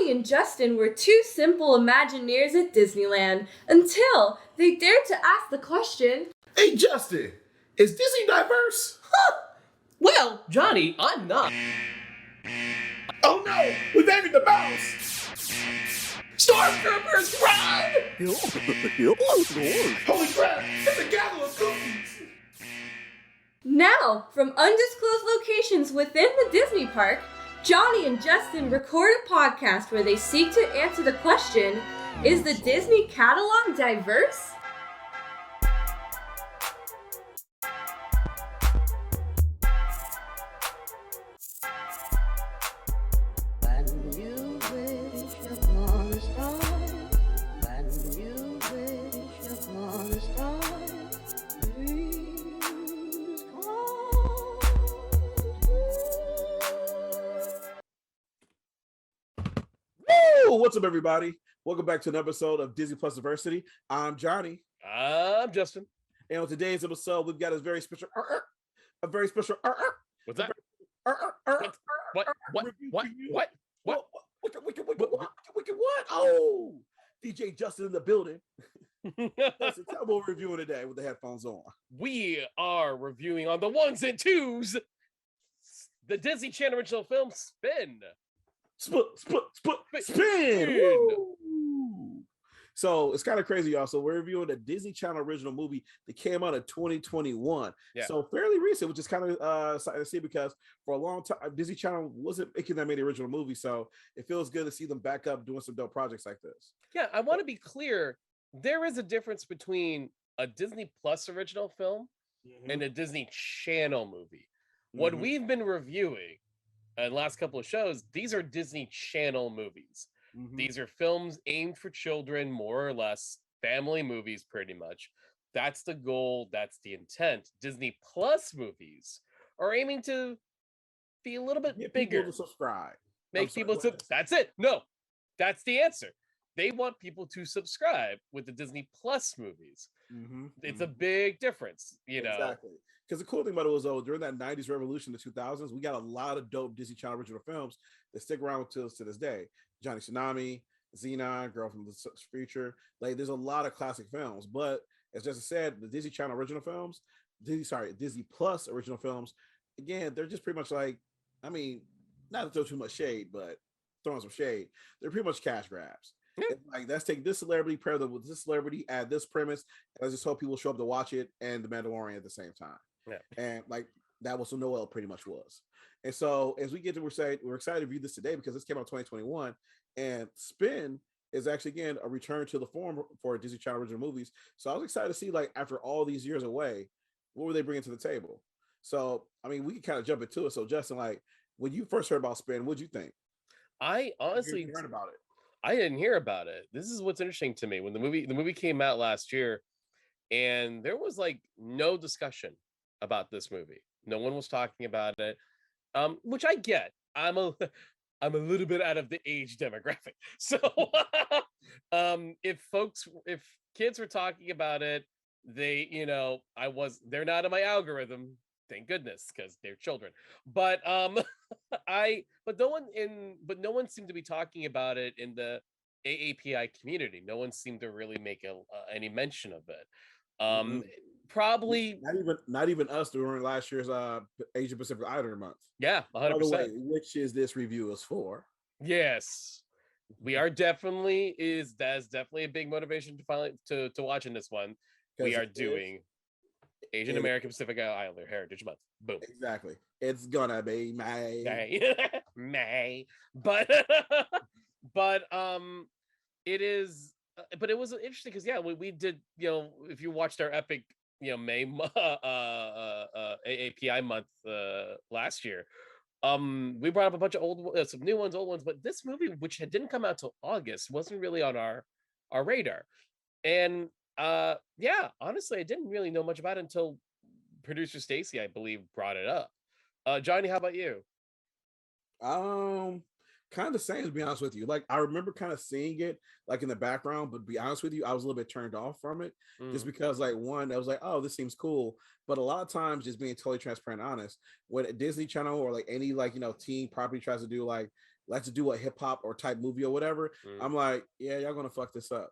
Johnny and Justin were two simple Imagineers at Disneyland until they dared to ask the question, "Hey, Justin, is Disney diverse?" Well, Johnny, I'm not. "Oh no, we've angered the mouse!" Stormtroopers, run! "Holy crap, it's a gaggle of cookies!" Now, from undisclosed locations within the Disney park, Johnny and Justin record a podcast where they seek to answer the question, is the Disney catalog diverse? What's up, everybody? Welcome back to an episode of Disney+Diversity. I'm Johnny. I'm Justin. And on today's episode, we've got a very special What's that? What? Oh, DJ Justin in the building. That's a terrible review today with the headphones on. We are reviewing on the ones and twos the Disney Channel original film Spin. Spin. So it's kind of crazy, y'all. So we're reviewing the Disney Channel original movie that came out in 2021. Yeah. So fairly recent, which is kind of exciting to see because for a long time, Disney Channel wasn't making that many original movies. So it feels good to see them back up doing some dope projects like this. Yeah, I want to be clear. There is a difference between a Disney Plus original film and a Disney Channel movie. What we've been reviewing in the last couple of shows, these are Disney Channel movies. These are films aimed for children, more or less, family movies, pretty much. That's the goal. That's the intent. Disney Plus movies are aiming to be a little bit bigger. People to subscribe. Make people that's it. No, that's the answer. They want people to subscribe with the Disney Plus movies. It's a big difference, you know. Exactly. Because the cool thing about it was, though, during that 90s revolution, the 2000s, we got a lot of dope Disney Channel original films that stick around to this day. Johnny Tsunami, Xenon, Girl from the Future. Like, there's a lot of classic films. But as Justin said, the Disney Channel original films, Disney Plus original films, again, they're just pretty much like, I mean, not to throw too much shade, but throwing some shade. They're pretty much cash grabs. Like, let's take this celebrity, pair them with this celebrity, add this premise, and I just hope people show up to watch it and The Mandalorian at the same time. Yeah. And like that was what Noel pretty much was. And so as we get to we're excited to review this today because this came out in 2021, and Spin is actually again a return to the form for Disney Channel original movies. So I was excited to see, like, after all these years away, what were they bringing to the table? So I mean, we can kind of jump into it. So Justin, like, when you first heard about Spin, what'd you think? I honestly heard about it. I didn't hear about it. This is what's interesting to me. When the movie came out last year, and there was like no discussion about this movie. No one was talking about it, which I get. I'm a little bit out of the age demographic, so if kids were talking about it, they, they're not in my algorithm. Thank goodness, because they're children. But no one seemed to be talking about it in the AAPI community. No one seemed to really make any mention of it. Probably not even us during last year's Asia Pacific Islander month. Yeah, 100%. By the way, which is this review is for? Yes, we are definitely that's definitely a big motivation to finally to watching this one. We are doing Asian American Pacific Islander Heritage Month. Boom. Exactly. It's gonna be May. May. But it is. But it was interesting because we did, if you watched our epic May AAPI month last year, we brought up a bunch of some new ones, old ones, but this movie, which didn't come out till August, wasn't really on our radar. And honestly, I didn't really know much about it until producer Stacy, I believe, brought it up. Johnny, how about you? Kind of the same, to be honest with you. Like, I remember kind of seeing it like in the background, but to be honest with you, I was a little bit turned off from it just because, like, one, I was like, oh, this seems cool. But a lot of times, just being totally transparent and honest, when a Disney Channel or like any, like, teen property tries to do like like to do a hip hop or type movie or whatever, Mm. I'm like, yeah, y'all gonna fuck this up.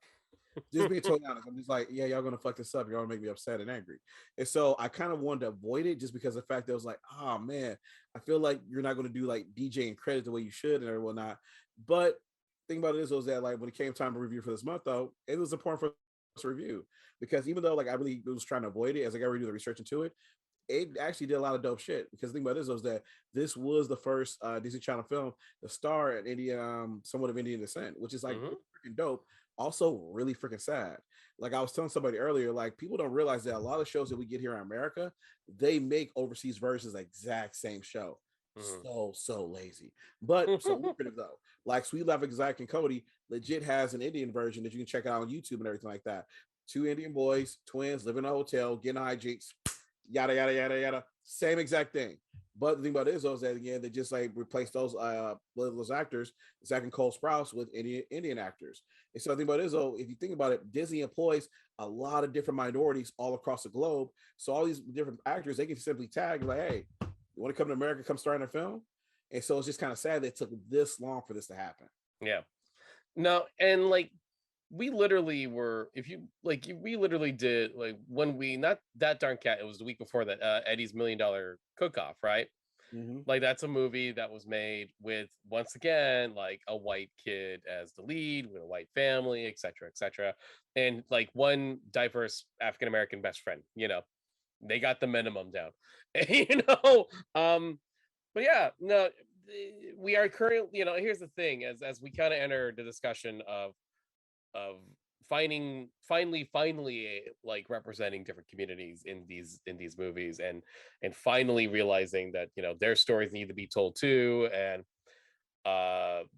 Just being totally honest, I'm just like, yeah, y'all gonna fuck this up. You're gonna make me upset and angry. And so I kind of wanted to avoid it just because of the fact that I was like, oh man, I feel like you're not gonna do like DJ and credit the way you should and whatnot. But thing about it is was that like when it came time to review for this month though, it was important for us to review because even though like I really was trying to avoid it as I got to do the research into it, it actually did a lot of dope shit. Because the thing about this was that this was the first Disney Channel film to star an Indian, somewhat of Indian descent, which is like Mm-hmm. freaking dope. Also, really freaking sad. Like I was telling somebody earlier, like people don't realize that a lot of shows that we get here in America, they make overseas versions of the exact same show. So lazy, but so lucrative though. Like Sweet Life of Zach and Cody legit has an Indian version that you can check out on YouTube and everything like that. Two Indian boys, twins, living in a hotel, getting hijinks, yada yada yada yada. Same exact thing. But the thing about it is that again, they just like replaced those actors, Zach and Cole Sprouse, with Indian actors. And so the thing about it is though, if you think about it, Disney employs a lot of different minorities all across the globe. So all these different actors, they can simply tag like, hey, you want to come to America, come star in a film? And so it's just kind of sad that it took this long for this to happen. Yeah. No, and like we literally were, if you like, we literally did like when we not that darn cat. It was the week before that. Eddie's $1 Million Cook-Off, right? Mm-hmm. Like that's a movie that was made with once again like a white kid as the lead with a white family, etc., and like one diverse African American best friend. You know, they got the minimum down. you know, but yeah, no, we are currently. You know, here's the thing: as we kind of enter the discussion of finally like representing different communities in these movies and finally realizing that their stories need to be told too, and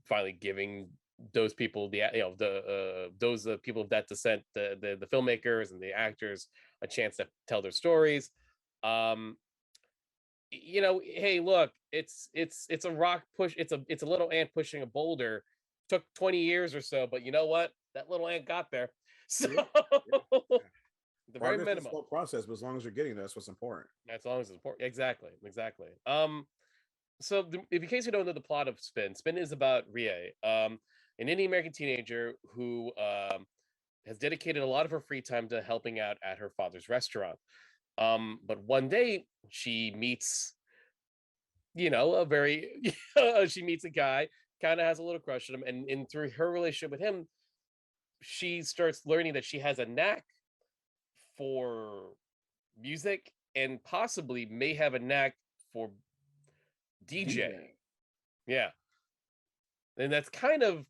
finally giving those people those people of that descent, the filmmakers and the actors, a chance to tell their stories. um hey, look, it's a rock push, it's a little ant pushing a boulder. Took 20 years or so, but you know what, that little ant got there. So Yeah, yeah, yeah. the very Progress is a minimum. slow process, but as long as you're getting there, that's what's important. As long as it's important. Exactly. So in case you don't know the plot of Spin is about Rie, an Indian American teenager who has dedicated a lot of her free time to helping out at her father's restaurant. But one day she meets, a very, she meets a guy, kind of has a little crush on him, and through her relationship with him, she starts learning that she has a knack for music and possibly may have a knack for DJing. DJ. Yeah. And that's kind of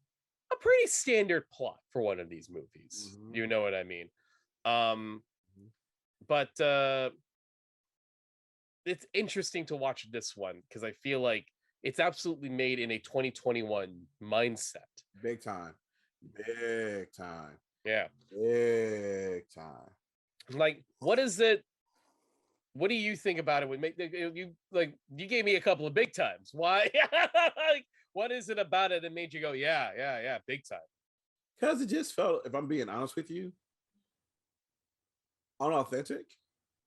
a pretty standard plot for one of these movies. Mm-hmm. You know what I mean? But it's interesting to watch this one because I feel like it's absolutely made in a 2021 mindset. Big time. Big time. Yeah. Big time. Like, what is it? What do you think about it? Would make you gave me a couple of big times. Why? Like, what is it about it that made you go, yeah, big time? Because it just felt, if I'm being honest with you, unauthentic.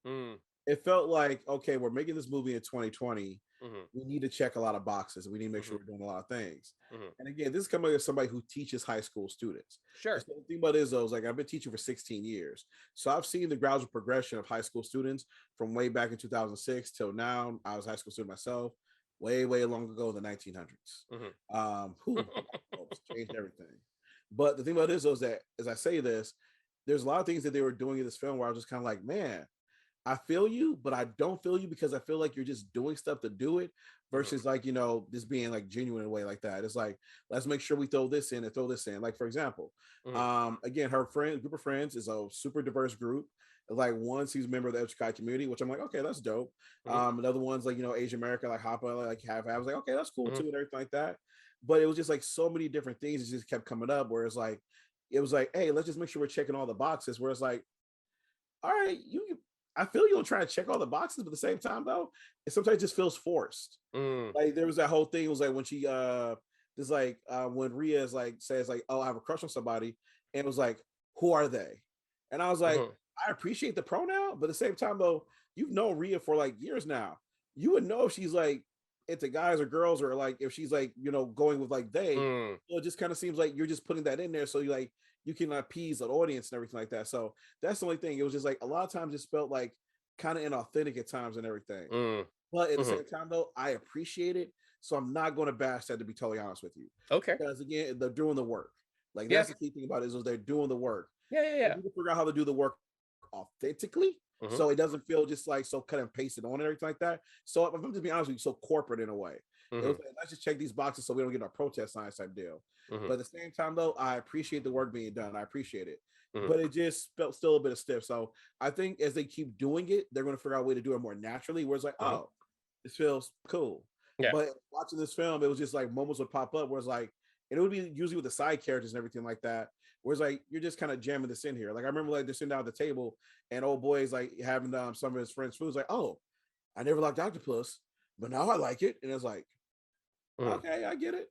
Mm, It felt like, okay, we're making this movie in 2020. mm-hmm, We need to check a lot of boxes. We need to make sure mm-hmm, we're doing a lot of things. mm-hmm. And again, this is coming as somebody who teaches high school students. Sure. So the thing about it is, though, is like I've been teaching for 16 years. So I've seen the gradual progression of high school students from way back in 2006 till now. I was a high school student myself, way long ago in the 1900s. Mm-hmm. Changed everything. But the thing about it is, though, is that as I say this, there's a lot of things that they were doing in this film where I was just kind of like, man, I feel you, but I don't feel you because I feel like you're just doing stuff to do it versus like, just being like genuine in a way like that. It's like, let's make sure we throw this in and throw this in. Like, for example, again, her group of friends is a super diverse group. Like one, she's a member of the LGBT community, which I'm like, okay, that's dope. Another one's like, Asian American, like Hapa, like half. I was like, okay, that's cool too, and everything like that. But it was just like so many different things. It just kept coming up where it's like, it was like, hey, let's just make sure we're checking all the boxes. Where it's like, all right, I feel you'll try to check all the boxes, but at the same time, though, it sometimes just feels forced. Like there was that whole thing. It was like when she just like when Rhea is like says like, oh, I have a crush on somebody, and it was like, who are they? And I was like, I appreciate the pronoun, but at the same time, though, you've known Rhea for like years now. You would know if she's like into guys or girls, or like if she's like, going with like they, Mm, it just kind of seems like you're just putting that in there so you like you can appease the audience and everything like that. So that's the only thing. It was just like a lot of times just felt like kind of inauthentic at times and everything. mm, But at the mhm. same time though, I appreciate it. So I'm not going to bash that, to be totally honest with you. Okay. Because again, they're doing the work. Like Yeah. that's the key thing about it is they're doing the work. Yeah. Yeah. They Yeah. need to figure out how to do the work authentically, Hmm. so it doesn't feel just like so cut and pasted on and everything like that. So if I'm just being honest with you, so corporate in a way. It was Hmm. like, let's just check these boxes so we don't get our protest signs type deal. Hmm. But at the same time, though, I appreciate the work being done. I appreciate it. Hmm. But it just felt still a bit of stiff. So I think as they keep doing it, they're going to figure out a way to do it more naturally, where it's like, Hmm. oh, this feels cool. Yeah. But watching this film, it was just like moments would pop up where it's like, and it would be usually with the side characters and everything like that. Whereas like you're just kind of jamming this in here. Like I remember like they're sitting down at the table and old boy's like having some of his friends' food. Like, oh, I never liked octopus, but now I like it. And it's like, Hmm. okay, I get it.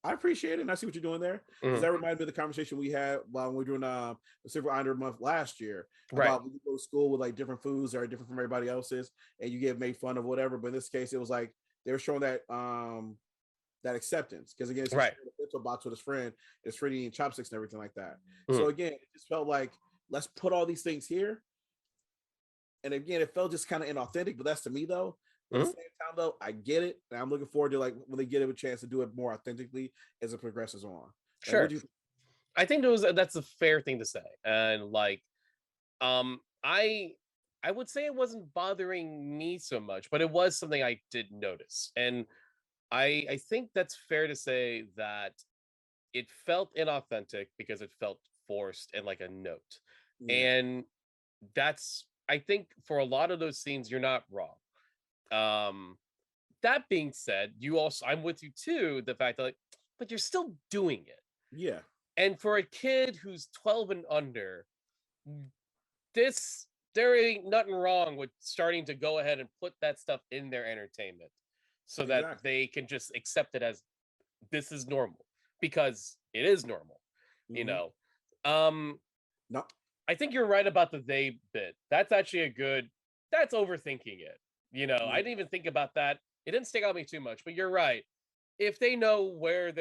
I appreciate it. And I see what you're doing there. Because Hmm. that reminded me of the conversation we had while we were doing the Silver Islander month last year Right. about when you go to school with like different foods that are different from everybody else's and you get made fun of whatever. But in this case, it was like they were showing that acceptance. Because again, it's just Right. a pencil box with his friend, his friend eating chopsticks and everything like that. Hmm. So again, it just felt like let's put all these things here. And again, it felt just kind of inauthentic, but that's to me though. But at Hmm. the same time though, I get it. And I'm looking forward to like when they get a chance to do it more authentically as it progresses on. Like Sure. would you I think that's a fair thing to say, and like, um, I I would say it wasn't bothering me so much, but it was something I did notice, and I think that's fair to say that it felt inauthentic because it felt forced and like a note, yeah. and that's I think for a lot of those scenes you're not wrong. Um, that being said, you also I'm with you too. The fact that like, but you're still doing it. Yeah. And for a kid who's 12 and under, this there ain't nothing wrong with starting to go ahead and put that stuff in their entertainment so that Exactly. they can just accept it as this is normal because it is normal, you Mm-hmm. know. Um No. I think you're right about the they bit. That's actually a good that's overthinking it. I Yeah. didn't even think about that. It didn't stick out me too much, but you're right. If they know where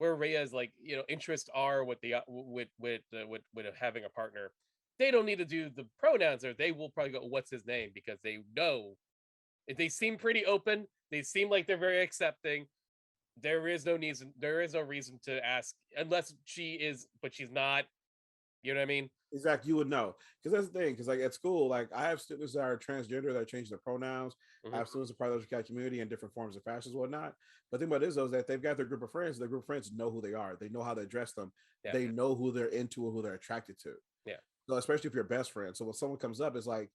Rhea's like interests are with the with having a partner, they don't need to do the pronouns, or they will probably go, "What's his name?" Because they know if they seem pretty open, they seem like they're very accepting. There is no reason to ask unless she is, but she's not. You know what I mean? Exactly. You would know. Because that's the thing. Because like at school, like I have students that are transgender that change their pronouns. I Hmm. have students that part of the LGBT community and different forms of fashions, whatnot. But the thing about it is though, is that they've got their group of friends. Their group of friends know who they are. They know how to address them. Yeah, They know who they're into and who they're attracted to. yeah, So especially if you're best friend. So when someone comes up, it's like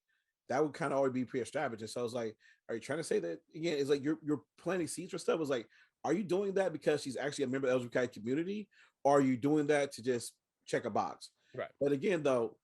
that would kind of always be pre-established. And so it's like, are you trying to say that again? It's like you're planting seeds for stuff. It's like, are you doing that because she's actually a member of the LGBT community, or are you doing that to just check a box? right. But again, though,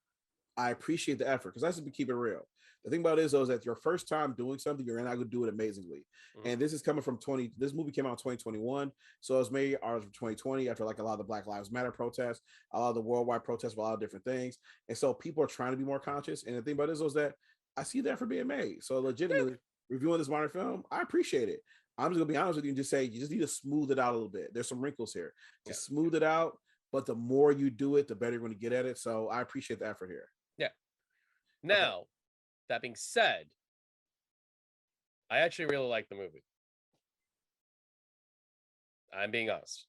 I appreciate the effort because that's to keep it real. The thing about it is though is that your first time doing something, you're not going to do it amazingly. Mhm. And this is coming from 20. This movie came out in 2021, so it was made ours from 2020 after like a lot of the Black Lives Matter protests, a lot of the worldwide protests for a lot of different things, and so people are trying to be more conscious. And the thing about it is that I see that for being made. So Yeah, legitimately reviewing this modern film, I appreciate it. I'm just gonna be honest with you and just say you just need to smooth it out a little bit. There's some wrinkles here. yeah, Just smooth it out. But the more you do it, the better you're going to get at it. So I appreciate the effort here. yeah. Okay. Now, that being said, I actually really like the movie. I'm being honest.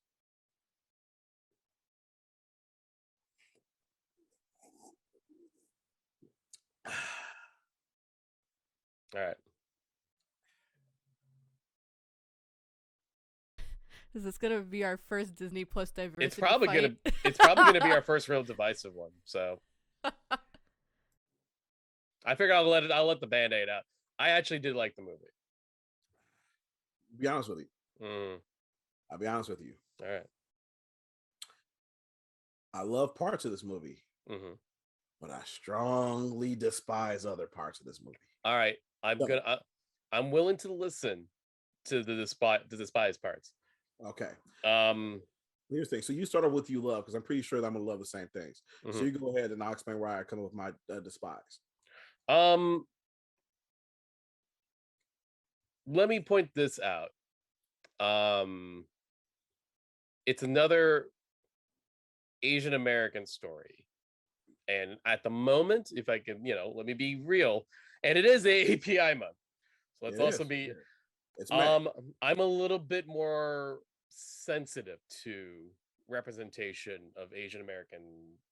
All right. Is this gonna be our first Disney Plus diversity It's probably fight? gonna be our first real divisive one. So I figure I'll let the band-aid out. I actually did like the movie. Be honest with you. Mm, I'll be honest with you. all right. I love parts of this movie, Mm-hmm. but I strongly despise other parts of this movie. All right. So, I'm willing to listen to the despise parts. okay. Um. Here's the thing. So you start off with you love because I'm pretty sure that I'm gonna love the same things. So Mhm. you go ahead and I'll explain why I come up with my despise. Um. let me point this out. It's another Asian American story. And at the moment, if I can, let me be real, and it is AAPI month. So let's also be it's I'm a little bit more sensitive to representation of Asian American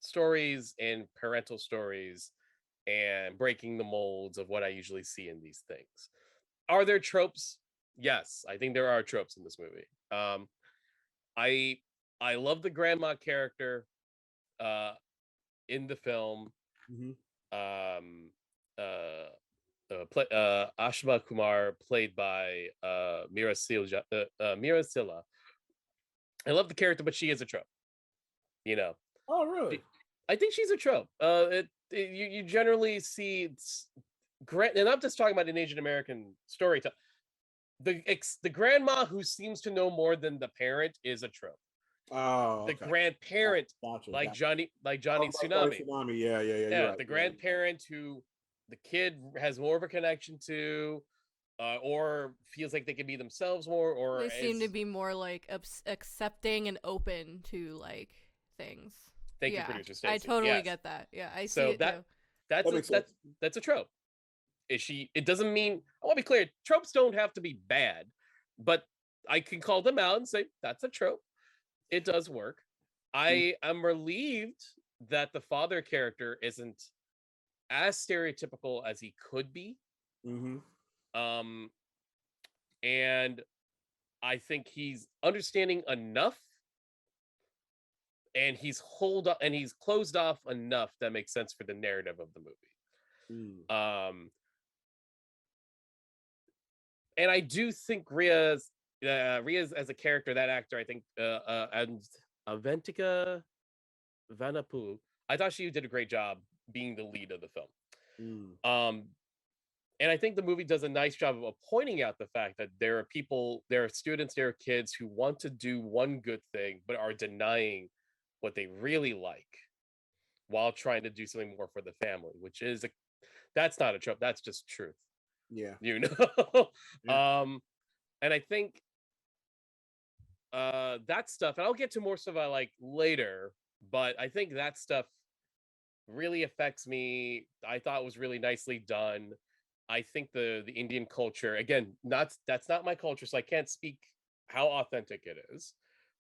stories and parental stories and breaking the molds of what I usually see in these things. Are there tropes? Yes, I think there are tropes in this movie. I love the grandma character in the film. Ashma Kumar, played by Mira Silla. I love the character, but she is a trope. Oh, really? I think she's a trope. You generally see, and I'm just talking about an Asian American story. The grandma who seems to know more than the parent is a trope. Oh, the grandparent, like Johnny Tsunami. Yeah. The grandparent who the kid has more of a connection to, or feels like they can be themselves more, or they seem to be more like accepting and open to like things. Thank you, producer Stacy. I totally get that. Yeah, I see it too. That's a trope. It doesn't mean, I want to be clear, tropes don't have to be bad, but I can call them out and say that's a trope. It does work. I am relieved that the father character isn't as stereotypical as he could be. And I think he's understanding enough, and he's closed off enough that makes sense for the narrative of the movie. And I do think Ria's as a character, that actor, I think, and Avantika Vanapulu, I thought she did a great job being the lead of the film. And I think the movie does a nice job of pointing out the fact that there are students, there are kids who want to do one good thing, but are denying what they really like while trying to do something more for the family, which is that's not a trope. That's just truth. Yeah. And I think that stuff, and I'll get to more stuff I like later, but I think that stuff really affects me. I thought it was really nicely done. I think the Indian culture, again, that's not my culture, so I can't speak how authentic it is,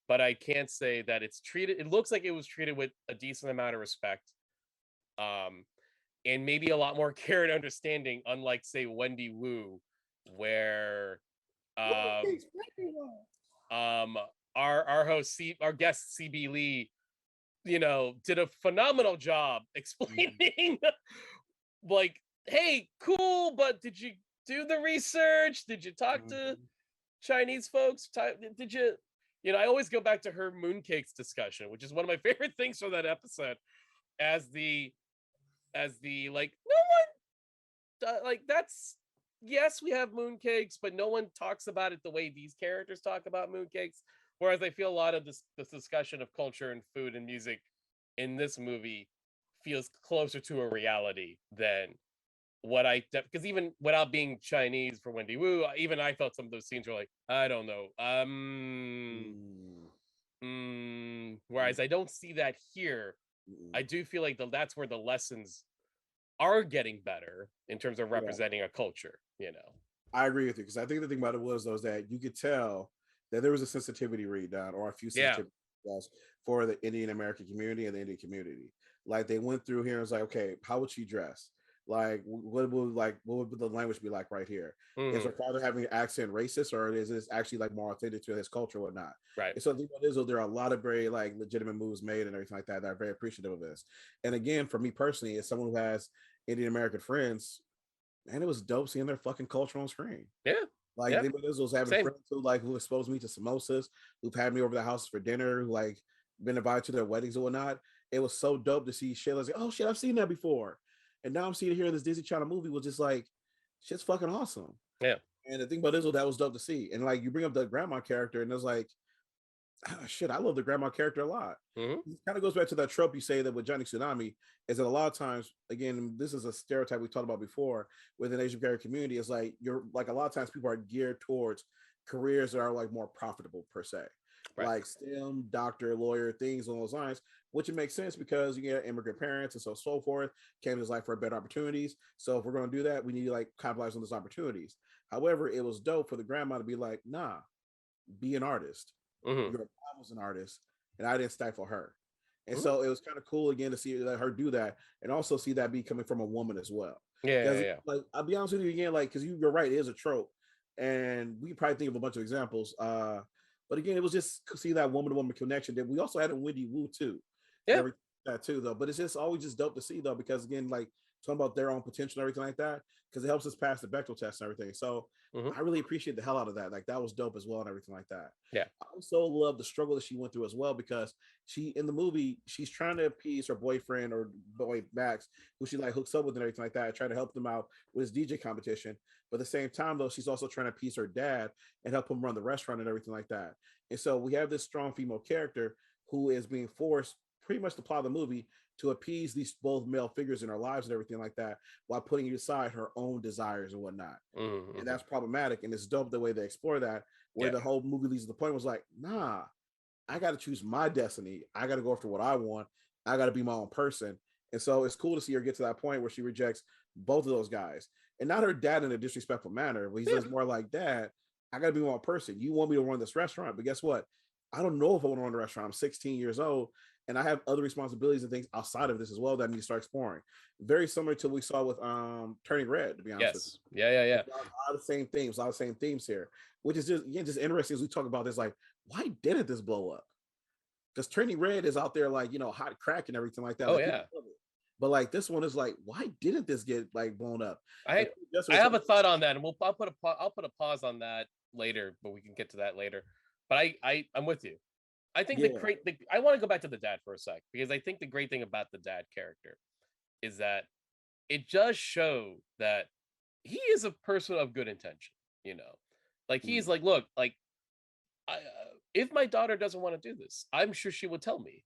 but I can't say that it looks like it was treated with a decent amount of respect, and maybe a lot more care and understanding, unlike, say, Wendy Wu, where our host, our guest CB Lee, did a phenomenal job explaining like, hey, cool, but did you do the research? Did you talk to Chinese folks? Did you, I always go back to her mooncakes discussion, which is one of my favorite things from that episode, as the like, no one like, that's, yes, we have mooncakes, but no one talks about it the way these characters talk about mooncakes. Whereas I feel a lot of this discussion of culture and food and music in this movie feels closer to a reality than what because even without being Chinese for Wendy Wu, even I felt some of those scenes were like, I don't know. Whereas I don't see that here. I do feel like that's where the lessons are getting better in terms of representing a culture, I agree with you, because I think the thing about it was that you could tell that there was a sensitivity read down, or a few sensitivity for the Indian American community and the Indian community. Like, they went through here and was like, okay, how would she dress? Like, what would the language be like right here? Is her father having an accent racist, or is this actually like more authentic to his culture or whatnot? Right. And so I think what it is, there are a lot of very like legitimate moves made and everything like that that are very appreciative of this. And again, for me personally, as someone who has Indian American friends, man, it was dope seeing their fucking culture on screen. Yeah. Like, yeah. Was having friends who exposed me to samosas, who've had me over the house for dinner, who like been invited to their weddings or whatnot. It was so dope to see shit. I was like, oh shit, I've seen that before. And now I'm seeing it here in this Disney Channel movie, was just like, shit's fucking awesome. Yeah. And the thing about this, that was dope to see. And like, you bring up the grandma character, and it's like, Shit, I love the grandma character a lot. Mhm. It kind of goes back to that trope you say that with Johnny Tsunami is that a lot of times, again, this is a stereotype we talked about before within the Asian American community. Is like you're like a lot of times people are geared towards careers that are like more profitable per se, Right. like STEM, doctor, lawyer, things along those lines. Which it makes sense because you get immigrant parents and so forth. Came to his life for better opportunities. So if we're going to do that, we need to like capitalize on those opportunities. However, it was dope for the grandma to be like, nah, be an artist. Mhm. Your mom was an artist, and I didn't stifle her. And Mhm. so it was kind of cool again to see her do that, and also see that be coming from a woman as well. Yeah, yeah, Because yeah. like I'll be honest with you again, like because you're right, it is a trope, and we probably think of a bunch of examples. But again, it was just to see that woman to woman connection that we also had in Wendy Wu too, and Yeah. everything like that too though. But it's just always just dope to see though, because again, like talking about their own potential and everything like that, because it helps us pass the Bechdel test and everything. So Mhm. I really appreciate the hell out of that. Like that was dope as well and everything like that. Yeah. I also love the struggle that she went through as well because she in the movie she's trying to appease her boyfriend or boy Max, who she like hooks up with and everything like that, trying to help them out with his DJ competition. But at the same time though, she's also trying to appease her dad and help him run the restaurant and everything like that. And so we have this strong female character who is being forced pretty much to plot the movie to appease these both male figures in her lives and everything like that while putting aside her own desires and whatnot. And Mhm. that's problematic. And it's dope the way they explore that, where Yeah. the whole movie leads to the point was like, nah, I got to choose my destiny. I got to go after what I want. I got to be my own person. And so it's cool to see her get to that point where she rejects both of those guys, and not her dad in a disrespectful manner, but Yeah. he's more like, Dad, I got to be my own person. You want me to run this restaurant, but guess what? I don't know if I want to run the restaurant. I'm 16 years old, and I have other responsibilities and things outside of this as well that I need to start exploring. Very similar to what we saw with Turning Red, to be honest with you. Yes. Yeah, yeah, yeah. A lot of the same themes, a lot of the same themes here, which is just again just interesting as we talk about this. Like, why didn't this blow up? Because Turning Red is out there like hot crack and everything like that. Oh Like people yeah. love it, but like this one is like, why didn't this get like blown up? And I just I was have a thought on that, and I'll put a pause on that later, but we can get to that later. But I'm with you. I think yeah, I want to go back to the dad for a sec because I think the great thing about the dad character is that it does show that he is a person of good intention. You know, like mm, he's like, look, like if my daughter doesn't want to do this, I'm sure she would tell me.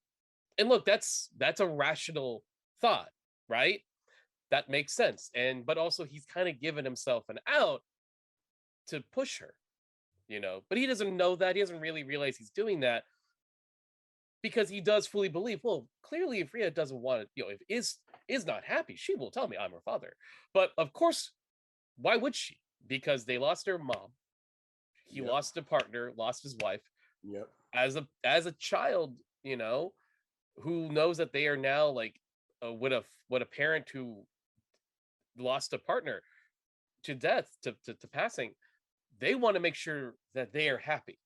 And look, that's a rational thought, right? That makes sense. And but also he's kind of given himself an out to push her, you know. But he doesn't know that. He doesn't really realize he's doing that because he does fully believe, well, clearly if Rhea doesn't want it, you know, if is not happy, she will tell me I'm her father. But of course, why would she? Because they lost their mom. He yep, lost a partner, lost his wife. yep, As a child, you know, who knows that they are now like what a parent who lost a partner to death to passing, they want to make sure that they are happy,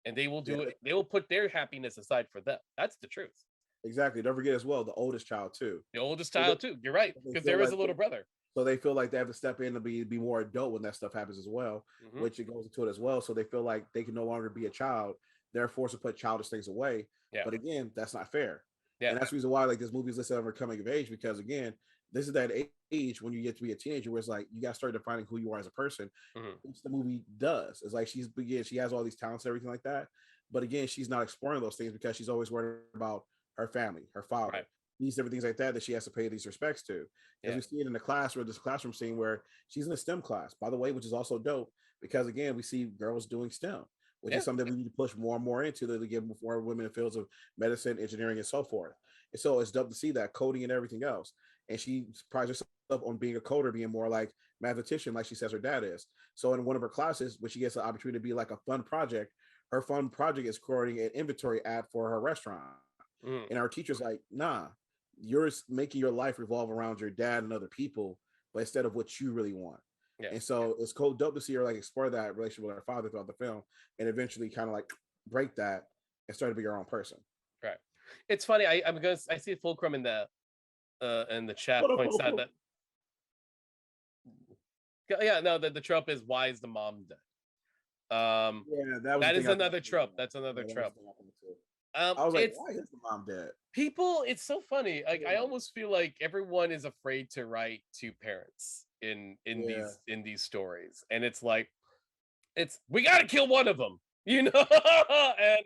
and they will yeah, do it. They will put their happiness aside for them. That's the truth. exactly. Don't forget as well the oldest child too. The oldest So they, child too. You're right, they because feel there is like a little brother. so they feel like they have to step in to be more adult when that stuff happens as well, Hmm. which it goes into it as well. So they feel like they can no longer be a child. They're forced to put childish things away. Yeah, But again, that's not fair. yeah, And that's the reason why like this movie is listed over coming of age, because again, this is that age when you get to be a teenager where it's like you got to start defining who you are as a person, hmm, which the movie does. It's like she has all these talents and everything like that. But again, she's not exploring those things because she's always worried about her family, her father, right, these different things like that she has to pay these respects to. As yeah, we see it in the class or this classroom scene where she's in a STEM class, by the way, which is also dope because again, we see girls doing STEM, which yeah, is something we need to push more and more into to get more women in fields of medicine, engineering, and so forth. And so it's dope to see that coding and everything else. And she prides herself on being a coder, being more like mathematician, like she says her dad is. So in one of her classes, when she gets the opportunity to be like a fun project, her fun project is creating an inventory ad for her restaurant. mm, And our teacher's like, nah, you're making your life revolve around your dad and other people, but instead of what you really want. yeah, And so it's cool, dope to see her like explore that relationship with her father throughout the film, and eventually kind of like break that and start to be her own person. right. It's funny. I see Fulcrum in the chat points out that yeah, no, the trope is why is the mom dead? Yeah, that was the That thing is I thought. another trope. That's another Yeah, that was trope. the thing I thought too. I was like, It's why is the mom dead? people. It's so funny. Like I almost feel like everyone is afraid to write to parents in Yeah, these stories, and it's like it's we got to kill one of them, you know, and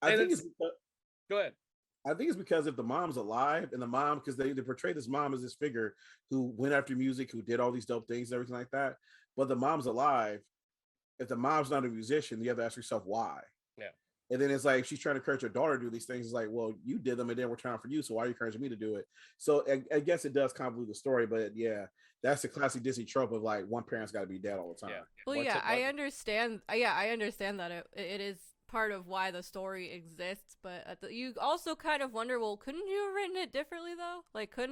I think it's go ahead. I think it's because if the mom's alive and the mom, because they portray this mom as this figure who went after music, who did all these dope things and everything like that. But the mom's alive. If the mom's not a musician, you have to ask yourself why. Yeah. And then it's like she's trying to encourage her daughter to do these things. It's like, well, you did them and then we're trying for you. So why are you encouraging me to do it? So I guess it does convolute the story, but yeah, that's the classic Disney trope of like one parent's got to be dead all the time. Yeah. Well, yeah, I understand. Yeah, I understand that it is part of why the story exists, but you also kind of wonder, well, couldn't you have written it differently though? Like, I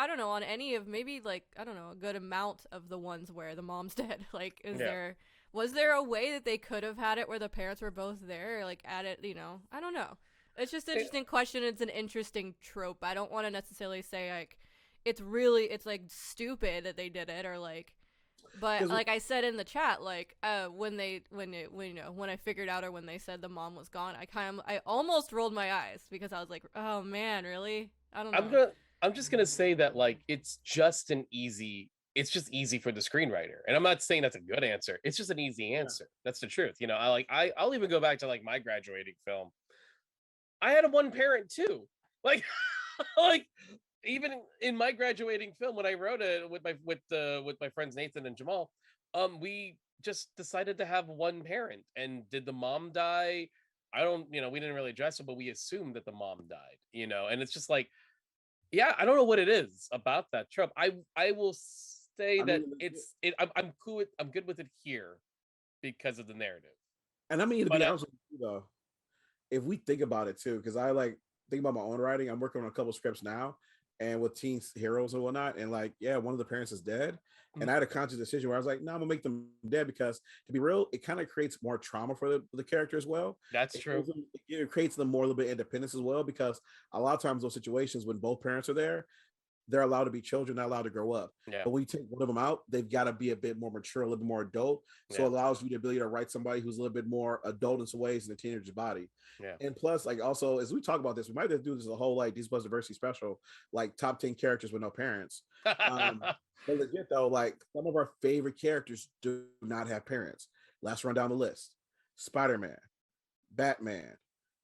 don't know, on any of maybe like, I don't know, a good amount of the ones where the mom's dead. Like, was there a way that they could have had it where the parents were both there, or like at it, I don't know. It's just an interesting question. It's an interesting trope. I don't want to necessarily say like, it's like stupid that they did it, or like, but like I said in the chat, like when I figured out, or when they said the mom was gone, I almost rolled my eyes because I was like, oh man, really? I don't know. I'm just gonna say that like it's just easy for the screenwriter, and I'm not saying that's a good answer. It's just an easy answer. Yeah. That's the truth. I'll even go back to like my graduating film. I had a one parent too. Like like even in my graduating film, when I wrote it with my friends Nathan and Jamal, we just decided to have one parent. And did the mom die? I don't, we didn't really address it, but we assumed that the mom died, and it's just like, yeah, I don't know what it is about that trope. I will say I'm cool I'm good with it here because of the narrative. And I mean, to be honest with you though, if we think about it too, because I like think about my own writing, I'm working on a couple scripts now, and with teen heroes and whatnot, and like, yeah, one of the parents is dead, and I had a conscious decision where I was like, no, I'm gonna make them dead, because to be real, it kind of creates more trauma for the character as well. That's true. It creates them more a little bit independence as well, because a lot of times those situations when both parents are there, they're allowed to be children, not allowed to grow up. Yeah. But when you take one of them out, they've got to be a bit more mature, a little bit more adult. So it allows you the ability to write somebody who's a little bit more adult in some ways in a teenager's body. Yeah. And plus, like also, as we talk about this, we might have to do this a whole like Disney+Diversity special, like top 10 characters with no parents. But legit though, like some of our favorite characters do not have parents. Let's run down the list: Spider-Man, Batman,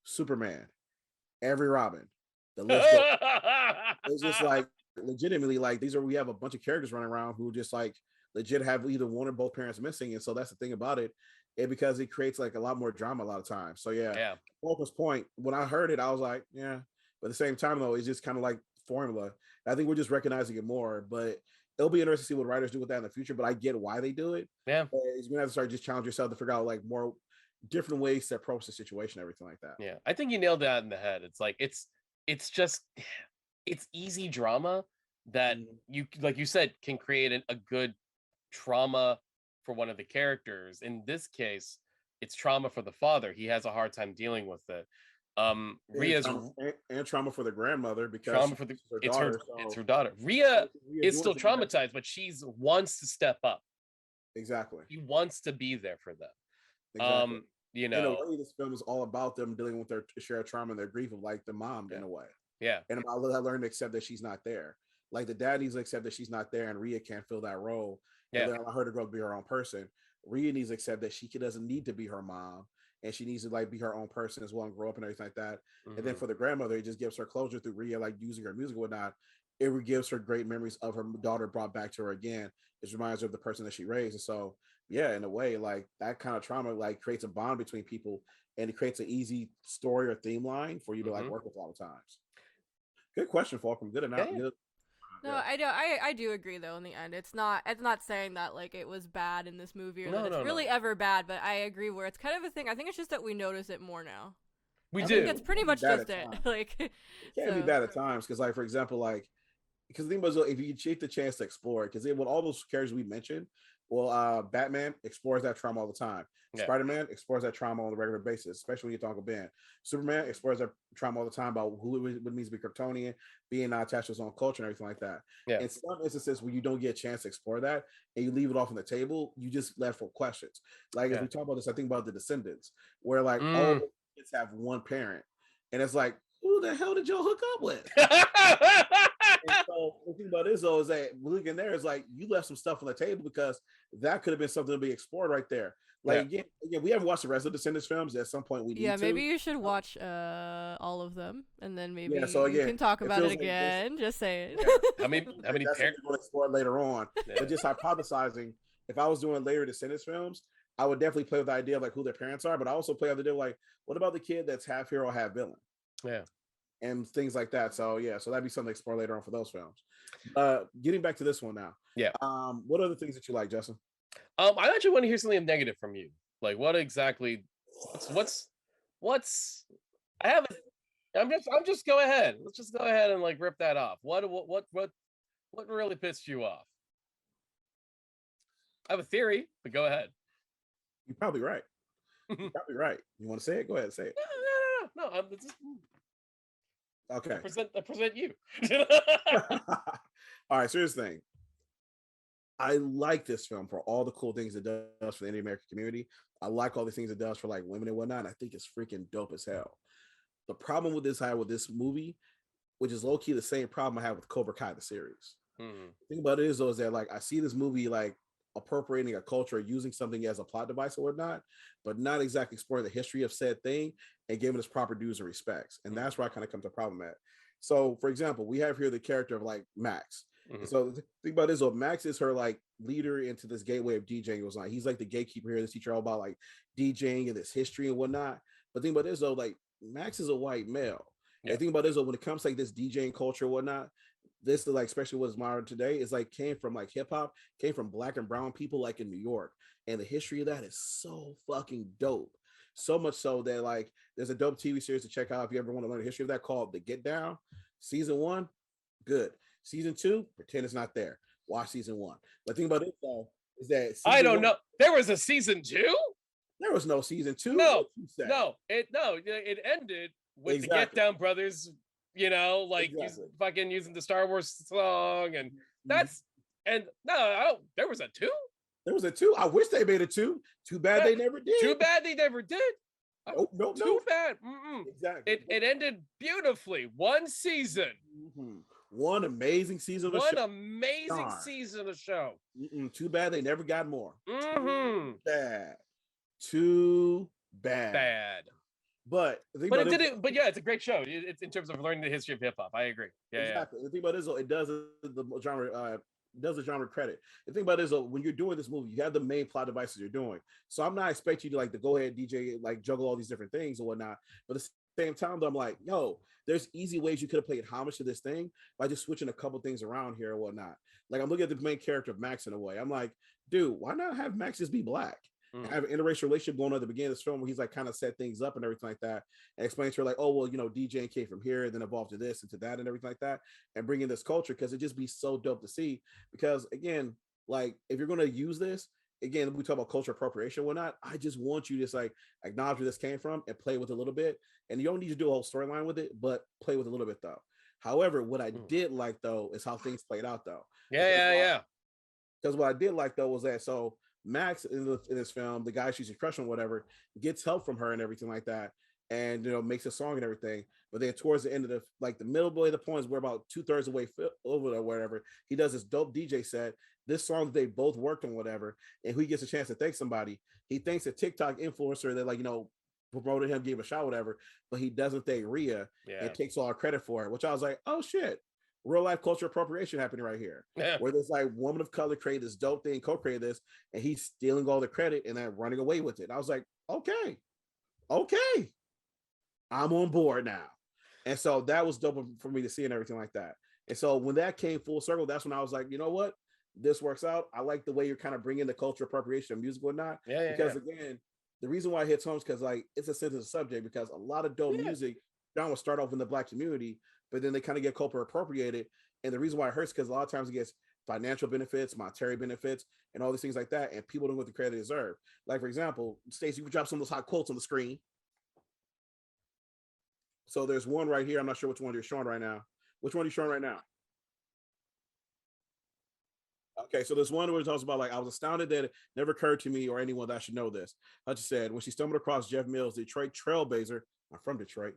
Superman, every Robin. The list goes. It's just like legitimately, like we have a bunch of characters running around who just like legit have either one or both parents missing, and so that's the thing about it, because it creates like a lot more drama a lot of times. So yeah. Walker's point, when I heard it, I was like, yeah, but at the same time though, it's just kind of like formula. I think we're just recognizing it more, but it'll be interesting to see what writers do with that in the future. But I get why they do it. Yeah, you're gonna have to start just challenge yourself to figure out like more different ways to approach the situation, everything like that. Yeah, I think you nailed that in the head. It's like it's just easy drama that you, like you said, can create a good trauma for one of the characters. In this case, it's trauma for the father. He has a hard time dealing with it. Rhea's and trauma for the grandmother, because trauma for it's her daughter. Rhea is still traumatized, but she's wants to step up. Exactly. She wants to be there for them. Exactly. In a way, this film is all about them dealing with their shared trauma and their grief of like the mom in a way. Yeah. And I learned to accept that she's not there. Like the dad needs to accept that she's not there, and Rhea can't fill that role. Yeah. And then allow her to grow up, be her own person. Rhea needs to accept that she doesn't need to be her mom, and she needs to like be her own person as well and grow up and everything like that. And then for the grandmother, it just gives her closure through Rhea, like using her music and whatnot. It gives her great memories of her daughter brought back to her again. It reminds her of the person that she raised. And so, yeah, in a way, like that kind of trauma like creates a bond between people, and it creates an easy story or theme line for you to like work with a lot of times. Good question, Falcon. Good enough. Yeah. No, I do agree though. In the end, it's not saying that like it was bad in this movie, or that it's really ever bad. But I agree where it's kind of a thing. I think it's just that we notice it more now. I think it's pretty much just it. Like it can't be bad at times, because like for example, like because the thing was, if you take the chance to explore it, because with all those characters we mentioned, well, Batman explores that trauma all the time. Yeah. Spider-Man explores that trauma on a regular basis, especially when you talk about Ben. Superman explores that trauma all the time about who it means to be Kryptonian, being not attached to his own culture and everything like that. Yeah. In some instances where you don't get a chance to explore that and you leave it off on the table, you just left for questions. Like if we talk about this, I think about The Descendants, where like all the kids have one parent, and it's like, who the hell did y'all hook up with? And so the thing about this though is that looking there is like you left some stuff on the table, because that could have been something to be explored right there. Like, yeah, we haven't watched the rest of the Descendants films. At some point, we need to. Maybe you should watch all of them, and then maybe so you again, can talk about it feels like again. Just saying. How many that's something we'll explore later on. But just hypothesizing, if I was doing later Descendants films, I would definitely play with the idea of like who their parents are, but I also play with the idea like, what about the kid that's half hero, half villain? Yeah. And things like that. So so that'd be something to explore later on for those films. Getting back to this one now. Yeah. What are the things that you like, Justin? I actually want to hear something negative from you. Like, what exactly? What's? I'm just go ahead. Let's just go ahead and like rip that off. What really pissed you off? I have a theory, but go ahead. You're probably right. You're probably right. You want to say it? Go ahead and say it. No. Okay. I present you. All right. So here's the thing. I like this film for all the cool things it does for the Indian American community. I like all the things it does for like women and whatnot. I think it's freaking dope as hell. The problem with this movie, which is low key the same problem I have with Cobra Kai the series. The thing about it is though, is that like I see this movie like appropriating a culture, using something as a plot device or whatnot, but not exactly exploring the history of said thing and giving its proper dues and respects. And that's where I kind of come to a problem at. So, for example, we have here the character of like Max. So the thing about this, Max is her like leader into this gateway of DJing. It was like he's like the gatekeeper here. This teacher all about like DJing and this history and whatnot. But the thing about this though, like Max is a white male. And the thing about this though, when it comes to like this DJing culture and whatnot, this is like especially what's modern today is like came from like hip hop, came from black and brown people like in New York, and the history of that is so fucking dope. So much so that like there's a dope TV series to check out if you ever want to learn the history of that called The Get Down. Season 1, good. Season 2, pretend it's not there. Watch season 1. But the thing about it though is that I don't know. There was a season 2. There was no season 2. No. It ended with the Get Down brothers. You know, like using the Star Wars song, and there was a 2. There was a 2. I wish they made a 2. Too bad they never did. Too bad they never did. No. Too bad. Exactly. It ended beautifully. One season. One amazing season of the show. One amazing season of the show. Too bad they never got more. Too bad. But it didn't. But yeah, it's a great show. It's in terms of learning the history of hip hop. I agree. Yeah, exactly. The thing about it is, it does the genre. Does the genre credit. The thing about it is, when you're doing this movie, you have the main plot devices you're doing. So I'm not expecting you to like to go ahead and DJ, like juggle all these different things and whatnot. But at the same time, though, I'm like, yo, there's easy ways you could have played homage to this thing by just switching a couple things around here and whatnot. Like I'm looking at the main character of Max in a way. I'm like, dude, why not have Max just be black? Have an interracial relationship going on at the beginning of this film where he's like kind of set things up and everything like that, and explain to her like, oh well, DJing came from here and then evolved to this and to that and everything like that, and bring in this culture because it just be so dope to see. Because again, like if you're gonna use this, again, we talk about culture appropriation and whatnot. I just want you to just like acknowledge where this came from and play with it a little bit. And you don't need to do a whole storyline with it, but play with it a little bit though. However, what I did like though is how things played out though. Because what I did like though was that Max in this film, the guy she's a crush on, whatever, gets help from her and everything like that, and makes a song and everything. But then towards the end of the middle way of the poems, we're about 2/3 away over or whatever. He does this dope DJ set. This song that they both worked on, whatever, and he gets a chance to thank somebody. He thanks a TikTok influencer that promoted him, gave a shot, whatever. But he doesn't thank Rhea and takes all our credit for it, which I was like, oh shit. Real life culture appropriation happening right here, where there's like woman of color created this dope thing, co-created this, and he's stealing all the credit and then running away with it. I was like, okay, I'm on board now. And so that was dope for me to see and everything like that. And so when that came full circle, that's when I was like, you know what, this works out. I like the way you're kind of bringing the culture appropriation of music or not, because again, the reason why it hits home is because like it's a sensitive subject, because a lot of dope music don't start off in the black community, but then they kind of get culture appropriated. And the reason why it hurts because a lot of times it gets financial benefits, monetary benefits, and all these things like that, and people don't get the credit they deserve. Like, for example, Stacy, you drop some of those hot quotes on the screen. So there's one right here. I'm not sure which one you're showing right now. Which one are you showing right now? Okay, so there's one where it talks about like, I was astounded that it never occurred to me or anyone that I should know this. Hutch said, when she stumbled across Jeff Mills, Detroit trailblazer, I'm from Detroit,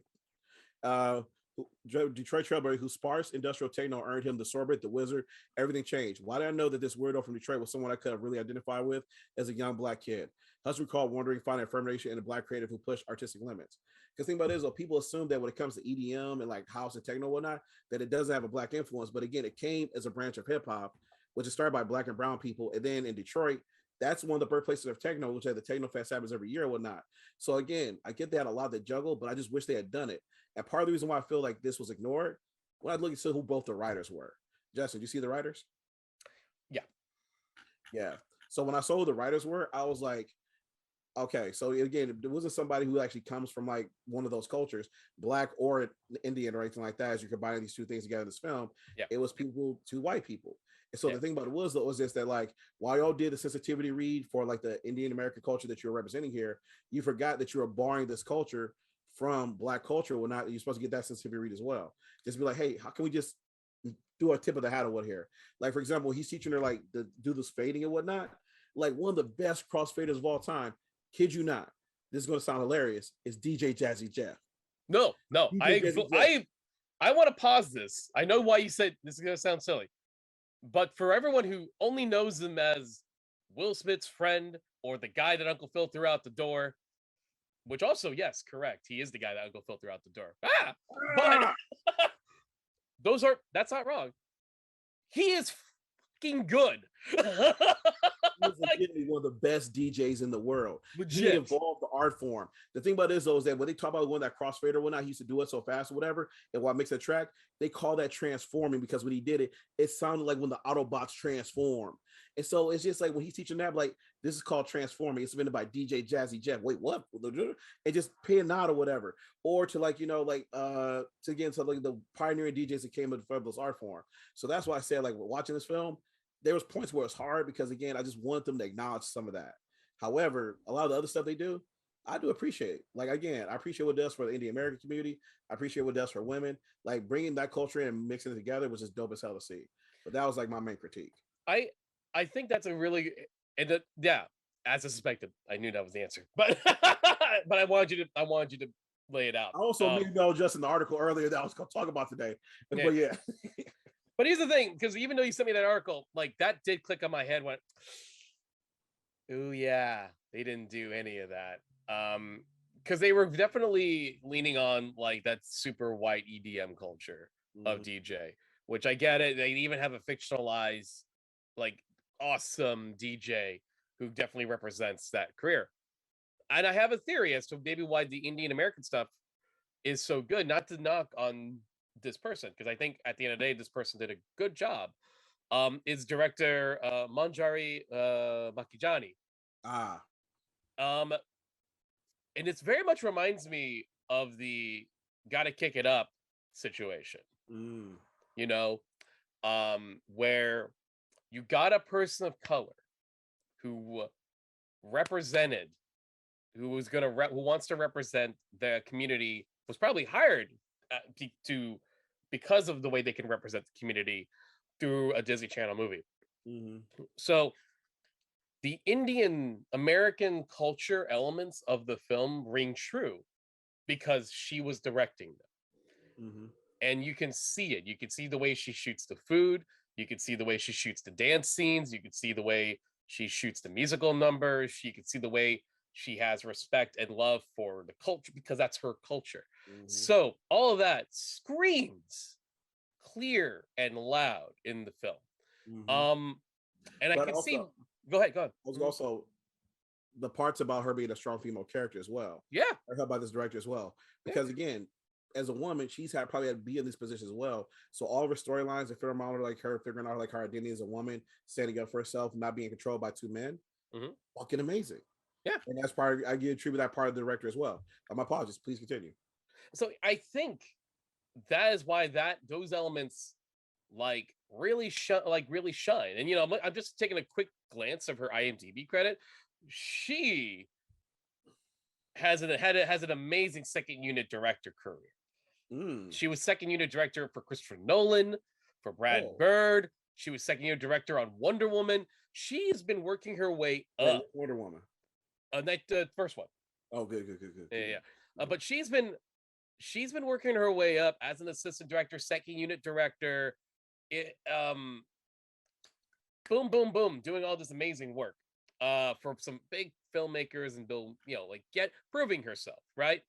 Detroit Trailblazer, whose sparse industrial techno earned him the Sorbet, the Wizard. Everything changed. Why did I know that this weirdo from Detroit was someone I could have really identified with as a young black kid? Hus recalled wondering, finding affirmation in a black creative who pushed artistic limits. Because think about it is, though, people assume that when it comes to EDM and like house and techno and whatnot, that it doesn't have a black influence. But again, it came as a branch of hip hop, which is started by black and brown people. And then in Detroit, that's one of the birthplaces of techno, which had the Techno Fest happens every year or whatnot. So again, I get that a lot of the juggle, but I just wish they had done it. And part of the reason why I feel like this was ignored, when I look at who both the writers were. Justin, do you see the writers? Yeah. Yeah. So when I saw who the writers were, I was like, okay. So again, it wasn't somebody who actually comes from like one of those cultures, black or Indian or anything like that, as you're combining these two things together in this film. Yeah. It was two white people. And so the thing about it was, though, was just that, like, while y'all did the sensitivity read for like the Indian American culture that you're representing here, you forgot that you were borrowing this culture from black culture. Well, not you're supposed to get that sensitivity read as well. Just be like, hey, how can we just do a tip of the hat or what here? Like, for example, he's teaching her like to do this fading and whatnot. Like one of the best crossfaders of all time. Kid you not. This is going to sound hilarious. Is DJ Jazzy Jeff. No, DJ I want to pause this. I know why you said this is going to sound silly. But for everyone who only knows him as Will Smith's friend or the guy that Uncle Phil threw out the door, which also, yes, correct. He is the guy that Uncle Phil threw out the door. But that's not wrong. He is fucking good. He's legitimately one of the best DJs in the world. Legit. He evolved the art form. The thing about it is, though, is that when they talk about one that crossfader or whatnot, he used to do it so fast or whatever, and what makes a track, they call that transforming, because when he did it, it sounded like when the Autobots transform. And so it's just like when he's teaching that, like, this is called transforming. It's invented by DJ Jazzy Jeff. Wait, what? And just paying out or whatever. Or to like, like to get into like the pioneering DJs that came with Fabulous art form. So that's why I said, like, watching this film, there was points where it's hard because, again, I just want them to acknowledge some of that. However, a lot of the other stuff they do, I do appreciate. Like, again, I appreciate what it does for the Indian American community. I appreciate what it does for women. Like, bringing that culture in and mixing it together was just dope as hell to see. But that was like my main critique. I think that's a really, as I suspected, I knew that was the answer. But but I wanted you to lay it out. I also made know just in the article earlier that I was going to talk about today. Yeah. But yeah. But here's the thing, because even though you sent me that article, like that did click on my head. Went, oh yeah, they didn't do any of that. Because they were definitely leaning on like that super white EDM culture of DJ, which I get it. They even have a fictionalized, like, awesome DJ who definitely represents that career. And I have a theory as to maybe why the Indian American stuff is so good. Not to knock on this person, because I think at the end of the day, this person did a good job. Is director Manjari Makijani. And it's very much reminds me of the gotta kick it up situation. Where you got a person of color who represented, who wants to represent the community, was probably hired because of the way they can represent the community through a Disney Channel movie. So the Indian American culture elements of the film ring true because she was directing them. And you can see it. You can see the way she shoots the food. You can see the way she shoots the dance scenes. You can see the way she shoots the musical numbers. You can see the way she has respect and love for the culture because that's her culture. So all of that screams clear and loud in the film. And I can see. Go ahead. Also, the parts about her being a strong female character as well. Yeah, are helped by this director as well. Because again, as a woman, she's probably had to be in this position as well. So all of her storylines and film are like her figuring out like her identity as a woman, standing up for herself, not being controlled by two men. Fucking amazing. Yeah, and that's part. I attribute that part of the director as well. My apologies. Please continue. So I think that is why those elements really shine. And I'm just taking a quick glance of her IMDb credit. She has an amazing second unit director career. She was second unit director for Christopher Nolan, for Brad Bird. She was second unit director on Wonder Woman. She has been working her way up. Wonder Woman. The first one. Oh, good. Yeah. But she's been she's been working her way up as an assistant director, second unit director. It, boom, boom, boom, doing all this amazing work for some big filmmakers and build, like proving herself, right?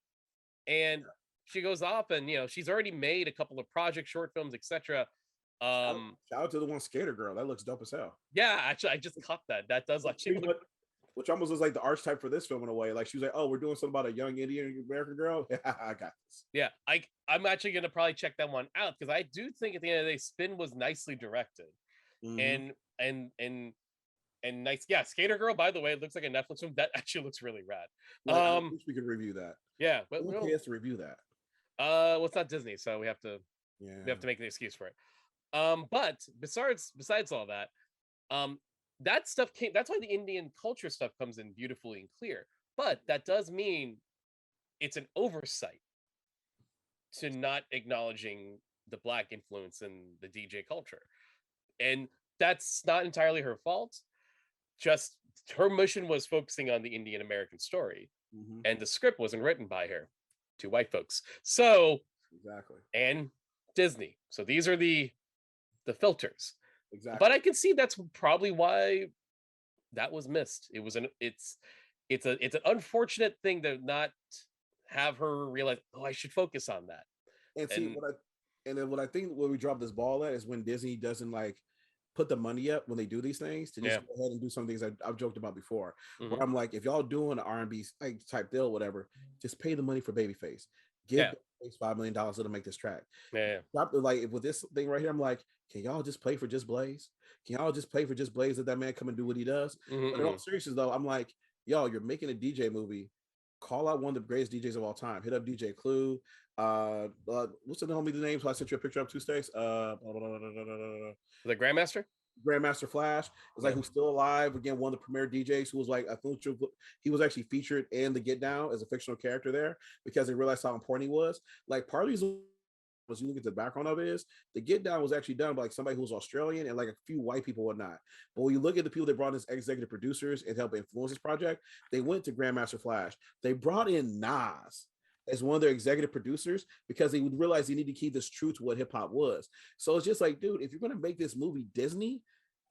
And she goes off and she's already made a couple of project short films, etc. Shout out to the one Skater Girl. That looks dope as hell. Yeah, actually, I just caught that. That does actually look. Which almost was like the archetype for this film in a way. Like she was like, "Oh, we're doing something about a young Indian American girl." Yeah, I got this. Yeah, I'm actually gonna probably check that one out because I do think at the end of the day, Spin was nicely directed, and nice. Yeah, Skater Girl. By the way, it looks like a Netflix film. That actually looks really rad. I wish we could review that. Yeah, but we have to review that. Well, it's not Disney, so we have to make an excuse for it. But besides all that, that stuff came. That's why the Indian culture stuff comes in beautifully and clear. But that does mean it's an oversight to not acknowledging the Black influence in the DJ culture, and that's not entirely her fault. Just her mission was focusing on the Indian American story, and the script wasn't written by her, two white folks. So exactly, and Disney. So these are the filters. Exactly. But I can see that's probably why that was missed. It's an unfortunate thing to not have her realize, oh, I should focus on that. And see what I think where we drop this ball at is when Disney doesn't like put the money up when they do these things to just go ahead and do some things I've joked about before. Where I'm like, if y'all doing an R&B type deal, whatever, just pay the money for Babyface. Give Babyface $5 million, it'll make this track. Like with this thing right here, I'm like, can y'all just play for Just Blaze? Can y'all just play for Just Blaze? Let that man come and do what he does? But in all seriousness though, I'm like, yo, you're making a DJ movie. Call out one of the greatest DJs of all time. Hit up DJ Clue. What's the name? So I sent you a picture of 2 States. The Grandmaster? Grandmaster Flash is like who's still alive. Again, one of the premier DJs who was like, I think he was actually featured in the Get Down as a fictional character there because they realized how important he was. Like part of these, as you look at the background of it, is the Get Down was actually done by like somebody who was Australian and like a few white people and whatnot. But when you look at the people that brought in as executive producers and help influence this project, they went to Grandmaster Flash. They brought in Nas as one of their executive producers because they would realize they need to keep this true to what hip hop was. So it's just like, dude, if you're going to make this movie Disney,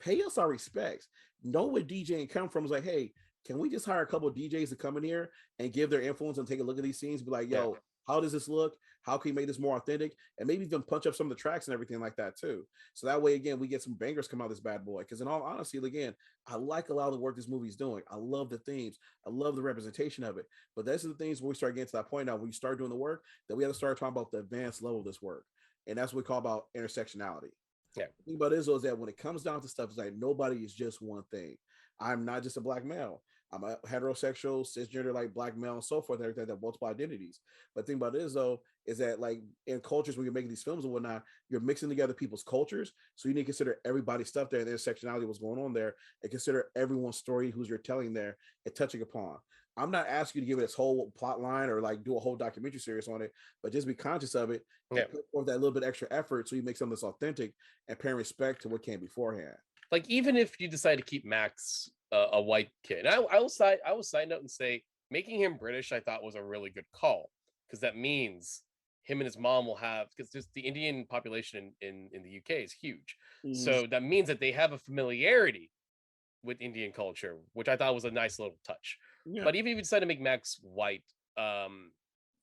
pay us our respects. Know where DJing come from. It's like, hey, can we just hire a couple of DJs to come in here and give their influence and take a look at these scenes? Be like, yo, how does this look? How can we make this more authentic? And maybe even punch up some of the tracks and everything like that too. So that way, again, we get some bangers come out of this bad boy. Because in all honesty, again, I like a lot of the work this movie's doing. I love the themes. I love the representation of it. But those are the things where we start getting to that point now when you start doing the work that we have to start talking about the advanced level of this work. And that's what we call about intersectionality. Yeah. The thing about it is that when it comes down to stuff, it's like nobody is just one thing. I'm not just a Black male. I'm a heterosexual, cisgender, like Black male and so forth, everything that multiple identities. But the thing about it is that like in cultures when you're making these films and whatnot, you're mixing together people's cultures. So you need to consider everybody's stuff there and the intersectionality, what's going on there, and consider everyone's story who's you're telling there and touching upon. I'm not asking you to give it its whole plot line or like do a whole documentary series on it, but just be conscious of it and put forth that little bit extra effort so you make something that's authentic and pay respect to what came beforehand. Like even if you decide to keep Max a white kid, I will side note and say making him British I thought was a really good call because that means him and his mom will have, because just the Indian population in the UK is huge, so that means that they have a familiarity with Indian culture, which I thought was a nice little touch. But even if you decide to make Max white,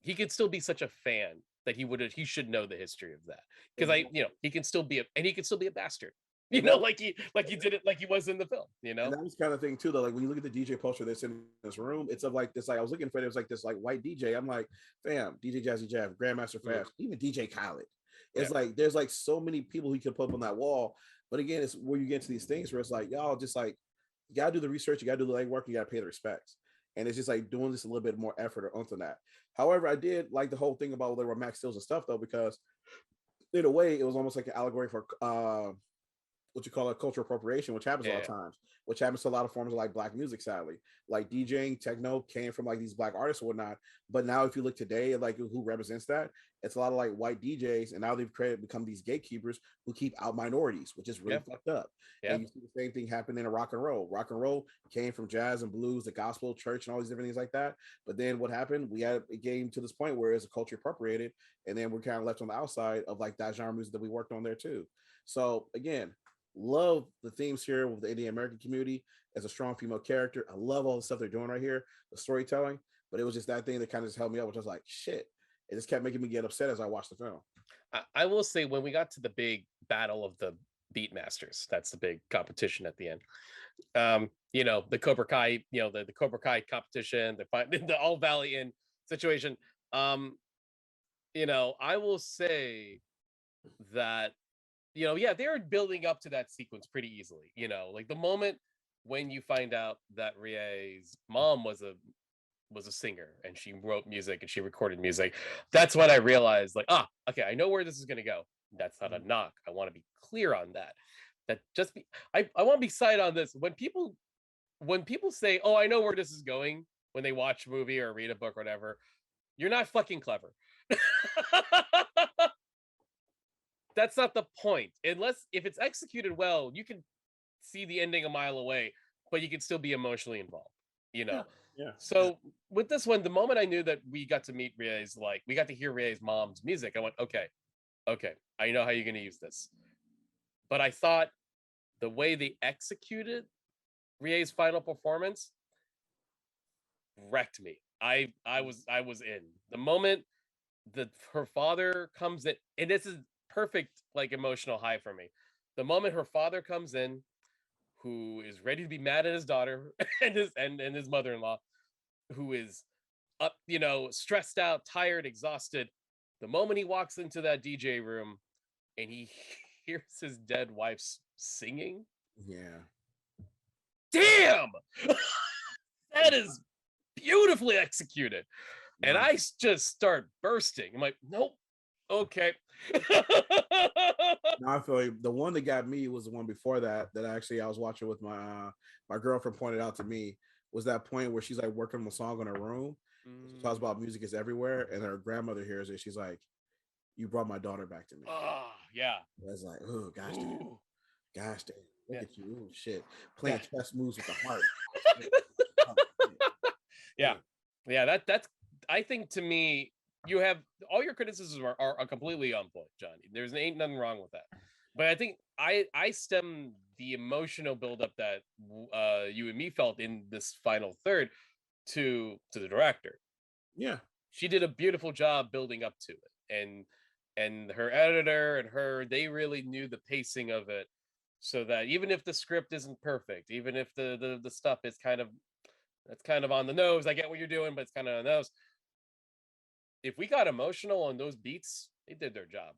he could still be such a fan that he should know the history of that because he can still be a bastard. Like he did it, like he was in the film, And that was kind of thing too, though. Like when you look at the DJ poster that's in this room, it's of like this, like I was looking for it, was like this like white DJ. I'm like, fam, DJ Jazzy Jeff, Grandmaster Flash, even DJ Khaled. It's like there's like so many people he could put up on that wall. But again, it's where you get to these things where it's like, y'all just like, you gotta do the research, you gotta do the legwork, you gotta pay the respects. And it's just like doing this a little bit more effort or onto that. However, I did like the whole thing about where Max steals and stuff though, because in a way it was almost like an allegory for what you call a cultural appropriation, which happens a lot of times, which happens to a lot of forms of like black music, sadly. Like DJing, techno came from like these black artists and whatnot. But now if you look today, like who represents that, it's a lot of like white DJs, and now they've become these gatekeepers who keep out minorities, which is really fucked up. And you see the same thing happening in rock and roll. Rock and roll came from jazz and blues, the gospel, church, and all these different things like that. But then what happened? We had it came to this point where it's a culture appropriated, and then we're kind of left on the outside of like that genre music that we worked on there too. So again, love the themes here with the Indian American community as a strong female character. I love all the stuff they're doing right here, the storytelling. But it was just that thing that kind of just held me up, which I was like, shit. It just kept making me get upset as I watched the film. I will say, when we got to the big battle of the Beatmasters, that's the big competition at the end. You know, the Cobra Kai, you know, the Cobra Kai competition, the All Valley Inn situation. You know, I will say that, you know, yeah, they're building up to that sequence pretty easily. You know, like the moment when you find out that Rie's mom was a singer and she wrote music and she recorded music, that's when I realized, like, okay, I know where this is going to go. That's not a knock. I want to be clear on that. I want to be side on this. When people say, oh, I know where this is going, when they watch a movie or read a book or whatever, you're not fucking clever. That's not the point. If it's executed well, you can see the ending a mile away, but you can still be emotionally involved, you know? Yeah. So with this one, the moment I knew that we got to hear Rie's mom's music, I went, okay, I know how you're going to use this. But I thought the way they executed Rie's final performance wrecked me. I was in. The moment that her father comes in, and this is perfect, like, emotional high for me. The moment her father comes in, who is ready to be mad at his daughter and his mother-in-law, who is up, you know, stressed out, tired, exhausted. The moment he walks into that DJ room and he hears his dead wife singing, damn, that is beautifully executed. And I just start bursting. I'm like, nope, okay. Now I feel like the one that got me was the one before that actually I was watching with my girlfriend, pointed out to me, was that point where she's like working on a song in her room. She talks about music is everywhere, and her grandmother hears it. She's like, "You brought my daughter back to me." Oh, yeah. I was like, "Oh gosh, damn, look at you, ooh, shit, playing chess moves with the heart." That's. I think, to me, you have all your criticisms are completely on point, Johnny. There's ain't nothing wrong with that. But I think I stem the emotional buildup that you and me felt in this final third to the director. Yeah, she did a beautiful job building up to it, and her editor and they really knew the pacing of it, so that even if the script isn't perfect, even if the stuff is kind of on the nose, I get what you're doing, but it's kind of on the nose. If we got emotional on those beats, they did their job.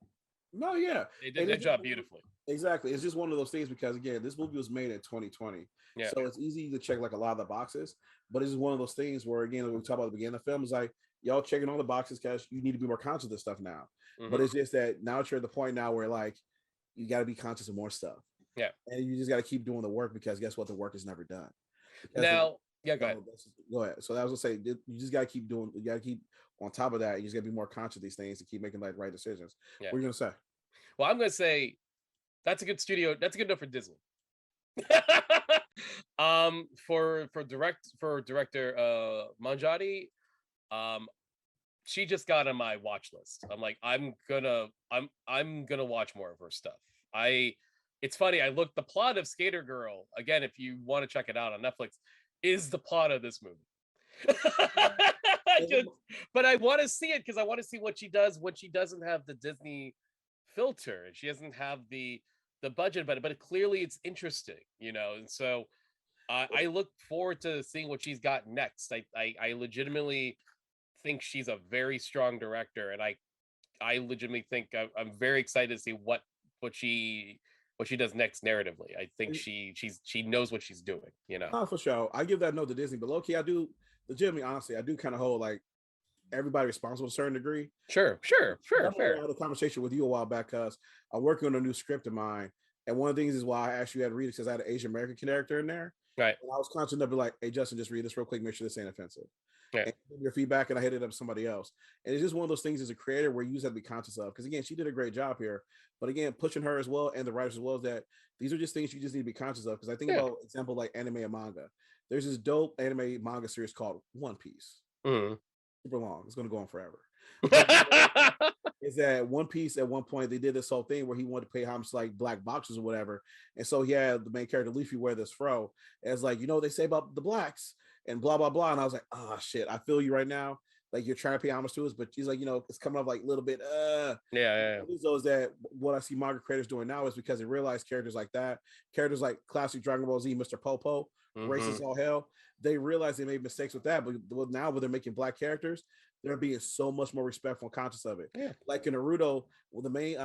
No, yeah, they did their job beautifully. Exactly. It's just one of those things because, again, this movie was made in 2020, so it's easy to check like a lot of the boxes. But it's just one of those things where, again, like we talk about at the beginning of the film, is like, y'all checking all the boxes because you need to be more conscious of this stuff now. But it's just that now you're at the point now where, like, you got to be conscious of more stuff. Yeah, and you just got to keep doing the work, because guess what? The work is never done. Now, go ahead. Go ahead. So that was gonna say, you just got to keep doing. You got to keep on top of that. You just got to be more conscious of these things to keep making like right decisions. Yeah. What are you gonna say? Well, I'm gonna say that's a good studio. That's good enough for Disney. For director Manjari, she just got on my watch list. I'm like, I'm gonna watch more of her stuff. It's funny. I looked, the plot of Skater Girl, again, if you want to check it out on Netflix, is the plot of this movie. But I want to see it because I want to see what she does when she doesn't have the Disney filter and she doesn't have the budget, but clearly it's interesting, you know. And so I look forward to seeing what she's got next. I legitimately think she's a very strong director, and I legitimately think I'm very excited to see what she does next narratively. I think she knows what she's doing, you know. Oh, for sure. I give that note to Disney, but low-key, I do legitimately, honestly, I do kind of hold like everybody responsible to a certain degree. Sure. I had a conversation with you a while back because I'm working on a new script of mine, And one of the things is why I asked you to read it because I had an Asian American character in there. Right. And I was conscious enough to be like, hey, Justin, just read this real quick. Make sure this ain't offensive. Yeah. And your feedback, and I hit it up with somebody else. And it's just one of those things as a creator where you just have to be conscious of. Because again, she did a great job here. But again, pushing her as well and the writers as well is that these are just things you just need to be conscious of. Because I think about example like anime and manga. There's this dope anime manga series called One Piece. Super long. It's going to go on forever. Is that One Piece at one point they did this whole thing where he wanted to pay homage to like black boxers or whatever, and so he had the main character Luffy wear this fro as like, you know, they say about the blacks and blah blah blah, and I was like, oh shit, I feel you right now, like you're trying to pay homage to us, but he's like, you know, it's coming up like a little bit yeah. So is that what I see manga creators doing now is because they realize characters like that, characters like classic Dragon Ball Z, Mr. Popo, racist all hell, they realize they made mistakes with that, but now when they're making black characters, they're being so much more respectful and conscious of it. Yeah. Like in Naruto, well, the main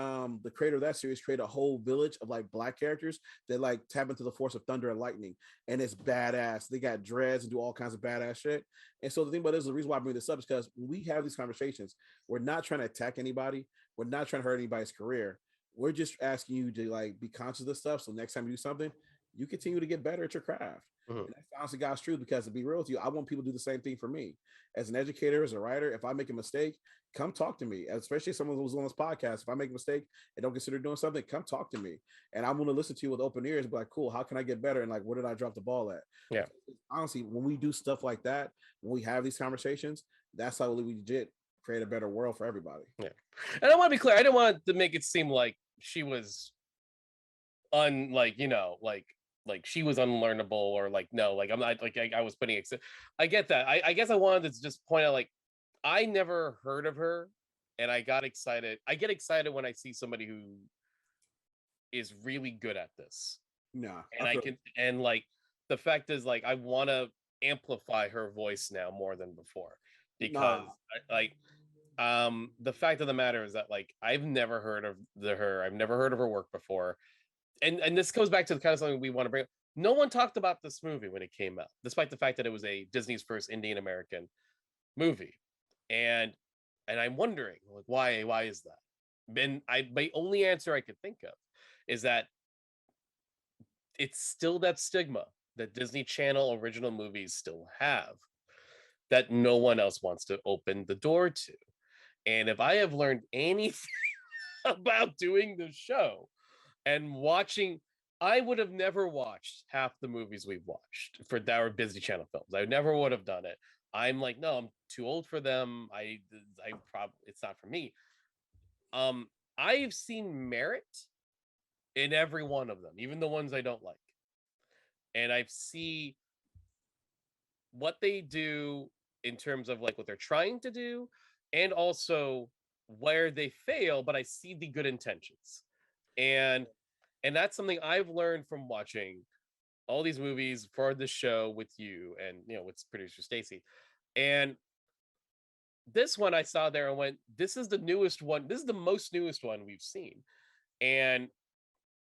the creator of that series created a whole village of like black characters that like tap into the force of thunder and lightning, and it's badass. They got dreads and do all kinds of badass shit. And so the thing about this, the reason why I bring this up is because when we have these conversations, we're not trying to attack anybody, we're not trying to hurt anybody's career. We're just asking you to like be conscious of this stuff. So next time you do something, you continue to get better at your craft. And that's honestly God's truth, because to be real with you, I want people to do the same thing for me. As an educator, as a writer, if I make a mistake, come talk to me. Especially someone who's on this podcast. If I make a mistake and don't consider doing something, come talk to me. And I'm going to listen to you with open ears, be like, cool, how can I get better? And like, where did I drop the ball at? Yeah. Honestly, when we do stuff like that, when we have these conversations, that's how we legit create a better world for everybody. Yeah. And I want to be clear, I don't want to make it seem like she was like she was unlearnable, or like, no, like I'm not like I was putting it. I get that. I guess I wanted to just point out, like, I never heard of her, and I got excited. I get excited when I see somebody who is really good at this. Nah, and like the fact is, like, I want to amplify her voice now more than before, because the fact of the matter is that, like, I've never heard of I've never heard of her work before. And this goes back to the kind of something we want to bring up. No one talked about this movie when it came out, despite the fact that it was Disney's first Indian American movie. And I'm wondering, like, why is that? And my only answer I could think of is that it's still that stigma that Disney Channel original movies still have, that no one else wants to open the door to. And if I have learned anything about doing the show and watching, I would have never watched half the movies we've watched for our Disney Channel films. I never would have done it. I'm like, no, I'm too old for them. I probably, it's not for me. I've seen merit in every one of them, even the ones I don't like. And I see what they do in terms of like what they're trying to do, and also where they fail, but I see the good intentions. And that's something I've learned from watching all these movies for the show with you and, you know, with producer Stacy. And this one I saw there and went, this is the newest one. This is the most newest one we've seen. And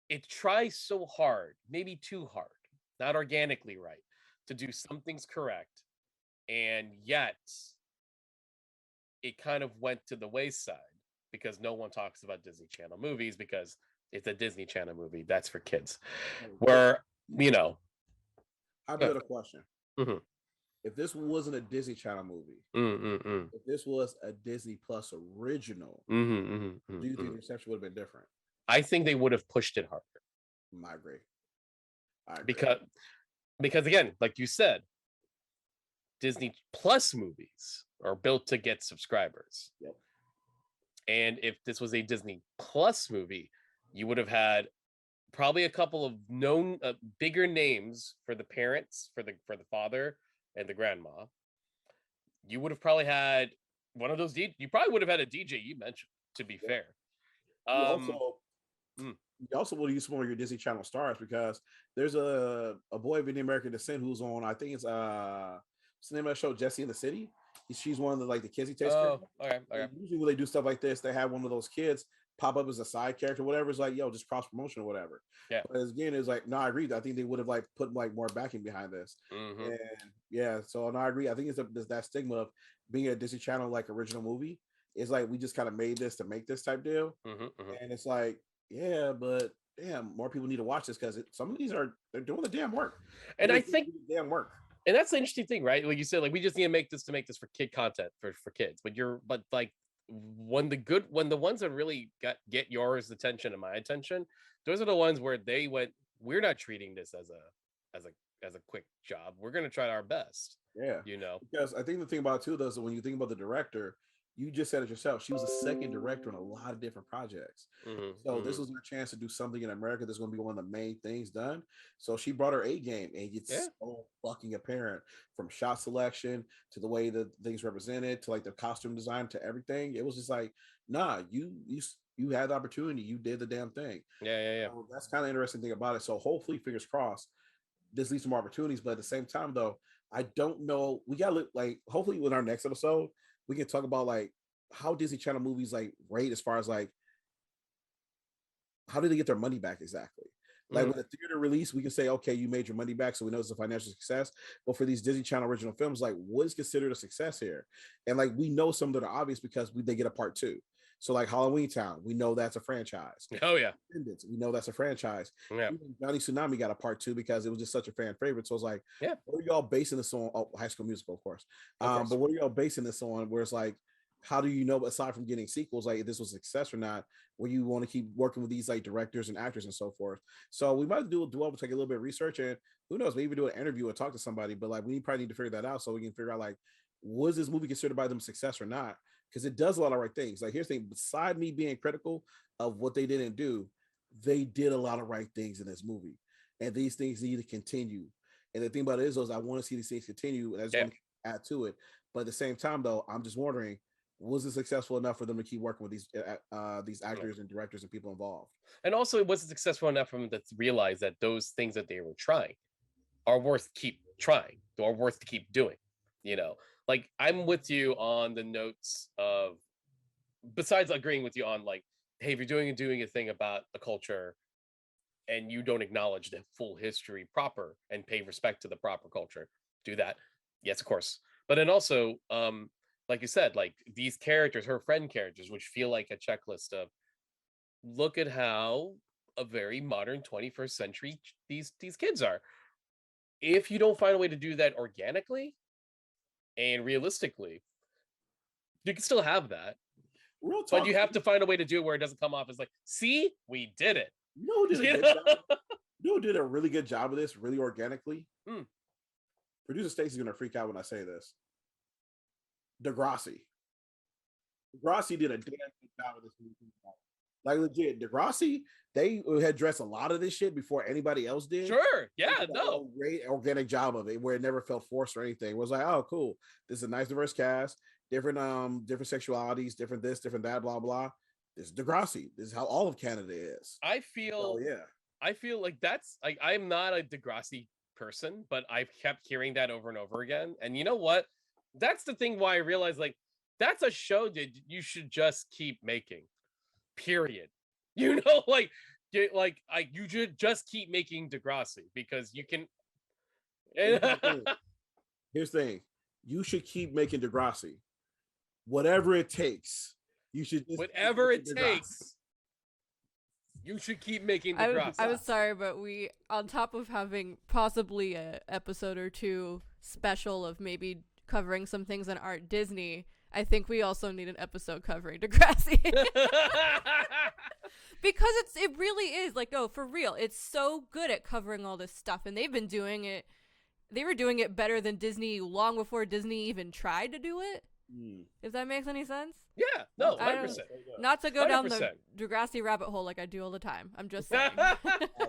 it tries so hard, maybe too hard, not organically right, to do some things correct. And yet it kind of went to the wayside because no one talks about Disney Channel movies, because it's a Disney Channel movie. That's for kids. Where, you know. I've got a question. If this wasn't a Disney Channel movie, if this was a Disney Plus original, do you think the reception would have been different? I think they would have pushed it harder. I agree. Because again, like you said, Disney Plus movies are built to get subscribers. Yep. And if this was a Disney Plus movie, you would have had probably a couple of known bigger names for the parents, for the father and the grandma. You would have probably had one of those. You probably would have had a DJ you mentioned. To be fair, you also will use one of your Disney Channel stars, because there's a boy of Indian American descent who's on. I think it's what's the name of that show? Jesse in the City. She's one of the like the kids he takes care of. Okay. Usually when they do stuff like this, they have one of those kids pop up as a side character, whatever. It's like, yo, just cross promotion or whatever. Yeah. But again, it's like, no, I agree. I think they would have like put like more backing behind this. And yeah, so no, I agree. I think it's that stigma of being a Disney Channel like original movie. It's like we just kind of made this to make this type deal. And it's like, yeah, but damn, more people need to watch this because some of these they're doing the damn work. And I think damn work. And that's the interesting thing, right? Like you said, like we just need to make this for kid content for kids. But like when the ones that really get yours attention and my attention, those are the ones where they went, we're not treating this as a quick job. We're gonna try our best. Yeah. Because I think the thing about it too, though, is when you think about the director, you just said it yourself. She was a second director on a lot of different projects. So this was her chance to do something in America that's going to be one of the main things done. So she brought her A game, and it's so fucking apparent from shot selection to the way that things represented to like the costume design to everything. It was just like, nah, you had the opportunity, you did the damn thing. Yeah. So that's kind of interesting thing about it. So hopefully, fingers crossed, this leads to more opportunities. But at the same time, though, I don't know. We got to like hopefully with our next episode, we can talk about like how Disney Channel movies like rate as far as like how did they get their money back exactly? Like with a theater release, we can say, okay, you made your money back, so we know it's a financial success. But for these Disney Channel original films, like what is considered a success here? And like we know some that are obvious because they get a part 2. So like Halloween Town, we know that's a franchise. Oh yeah, we know that's a franchise. Yeah. Even Johnny Tsunami got a part 2 because it was just such a fan favorite. So it's like, yeah, what are y'all basing this on? Oh, High School Musical, of course. But what are y'all basing this on? Where it's like, how do you know, aside from getting sequels, like if this was a success or not, where you want to keep working with these like directors and actors and so forth? So we might do take a little bit of research, and who knows, maybe do an interview or talk to somebody. But like we probably need to figure that out so we can figure out like, was this movie considered by them a success or not? Because it does a lot of right things. Like here's the thing: beside me being critical of what they didn't do, they did a lot of right things in this movie, and these things need to continue. And the thing about it is I want to see these things continue, and I just want to add to it. But at the same time, though, I'm just wondering, was it successful enough for them to keep working with these actors and directors and people involved? And also, it wasn't successful enough for them to realize that those things that they were trying are worth keep trying, or worth to keep doing. Like I'm with you on the notes of, besides agreeing with you on like, hey, if you're doing a thing about a culture and you don't acknowledge the full history proper and pay respect to the proper culture, do that. Yes, of course. But then also, like you said, like these characters, her friend characters, which feel like a checklist of, look at how a very modern 21st century these kids are. If you don't find a way to do that organically and realistically, you can still have that. Real talk, but you have to find a way to do it where it doesn't come off as like, see, we did it. Who did a really good job of this, really organically? Producer Stacy's gonna freak out when I say this. Degrassi did a damn good job of this movie. Like legit, Degrassi, they had dressed a lot of this shit before anybody else did. Sure, yeah, no, a great organic job of it, where it never felt forced or anything. It was like, oh, cool, this is a nice diverse cast, different sexualities, different this, different that, blah blah. This is Degrassi. This is how all of Canada is. I feel like that's like, I'm not a Degrassi person, but I've kept hearing that over and over again. And you know what? That's the thing why I realized like that's a show that you should just keep making. Period. You should just keep making Degrassi because you can. Here's the thing: you should keep making Degrassi, whatever it takes. You should just whatever it takes. You should keep making Degrassi. I was sorry, but we, on top of having possibly a episode or two special of maybe covering some things on Art Disney, I think we also need an episode covering Degrassi. Because it really is like, no, for real, it's so good at covering all this stuff, and they've been doing it. They were doing it better than Disney long before Disney even tried to do it. If that makes any sense. Yeah, no, 100%. Not to go 100%. Down the Degrassi rabbit hole like I do all the time. I'm just saying.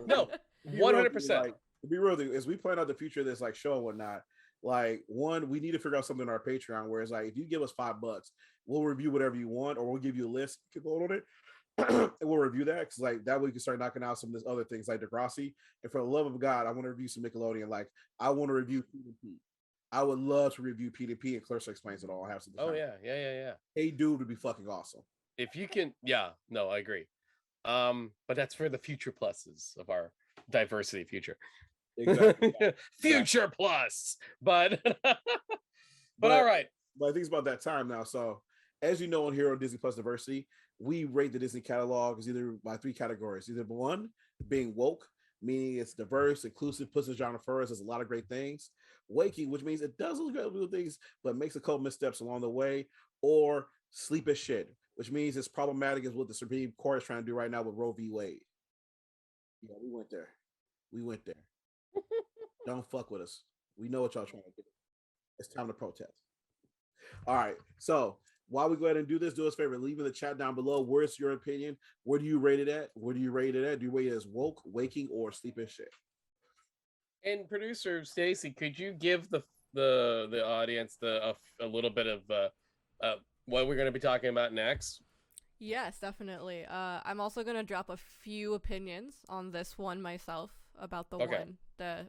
No, 100%. To be real, as we plan out the future of this like show and whatnot, like one, we need to figure out something on our Patreon where it's like, if you give us $5, we'll review whatever you want, or we'll give you a list, keep going on it, and we'll review that, because like that way we can start knocking out some of these other things like Degrassi. And for the love of God, I want to review some Nickelodeon. Like I want to review P&P. I would love to review P&P, and Clarissa Explains It All. I have some. Oh yeah. Hey dude would be fucking awesome. If you can, yeah, no, I agree. But that's for the future pluses of our diversity future. Exactly. Future plus, but all right. But I think it's about that time now. So as you know, on here on Disney+ Diversity, we rate the Disney catalog is either by 3 categories. Either one, being woke, meaning it's diverse, inclusive, puts the genre first, there's a lot of great things. Waking, which means it does little things, but makes a couple missteps along the way. Or sleep as shit, which means it's problematic as what the Supreme Court is trying to do right now with Roe v. Wade. Yeah, we went there. Don't fuck with us. We know what y'all trying to do. It's time to protest. All right. So while we go ahead and do this, do us a favor, leave in the chat down below. Where's your opinion? Where do you rate it at? Do you rate it as woke, waking, or sleep as shit? And producer Stacy, could you give the audience a little bit of what we're going to be talking about next? Yes, definitely. I'm also gonna drop a few opinions on this one myself about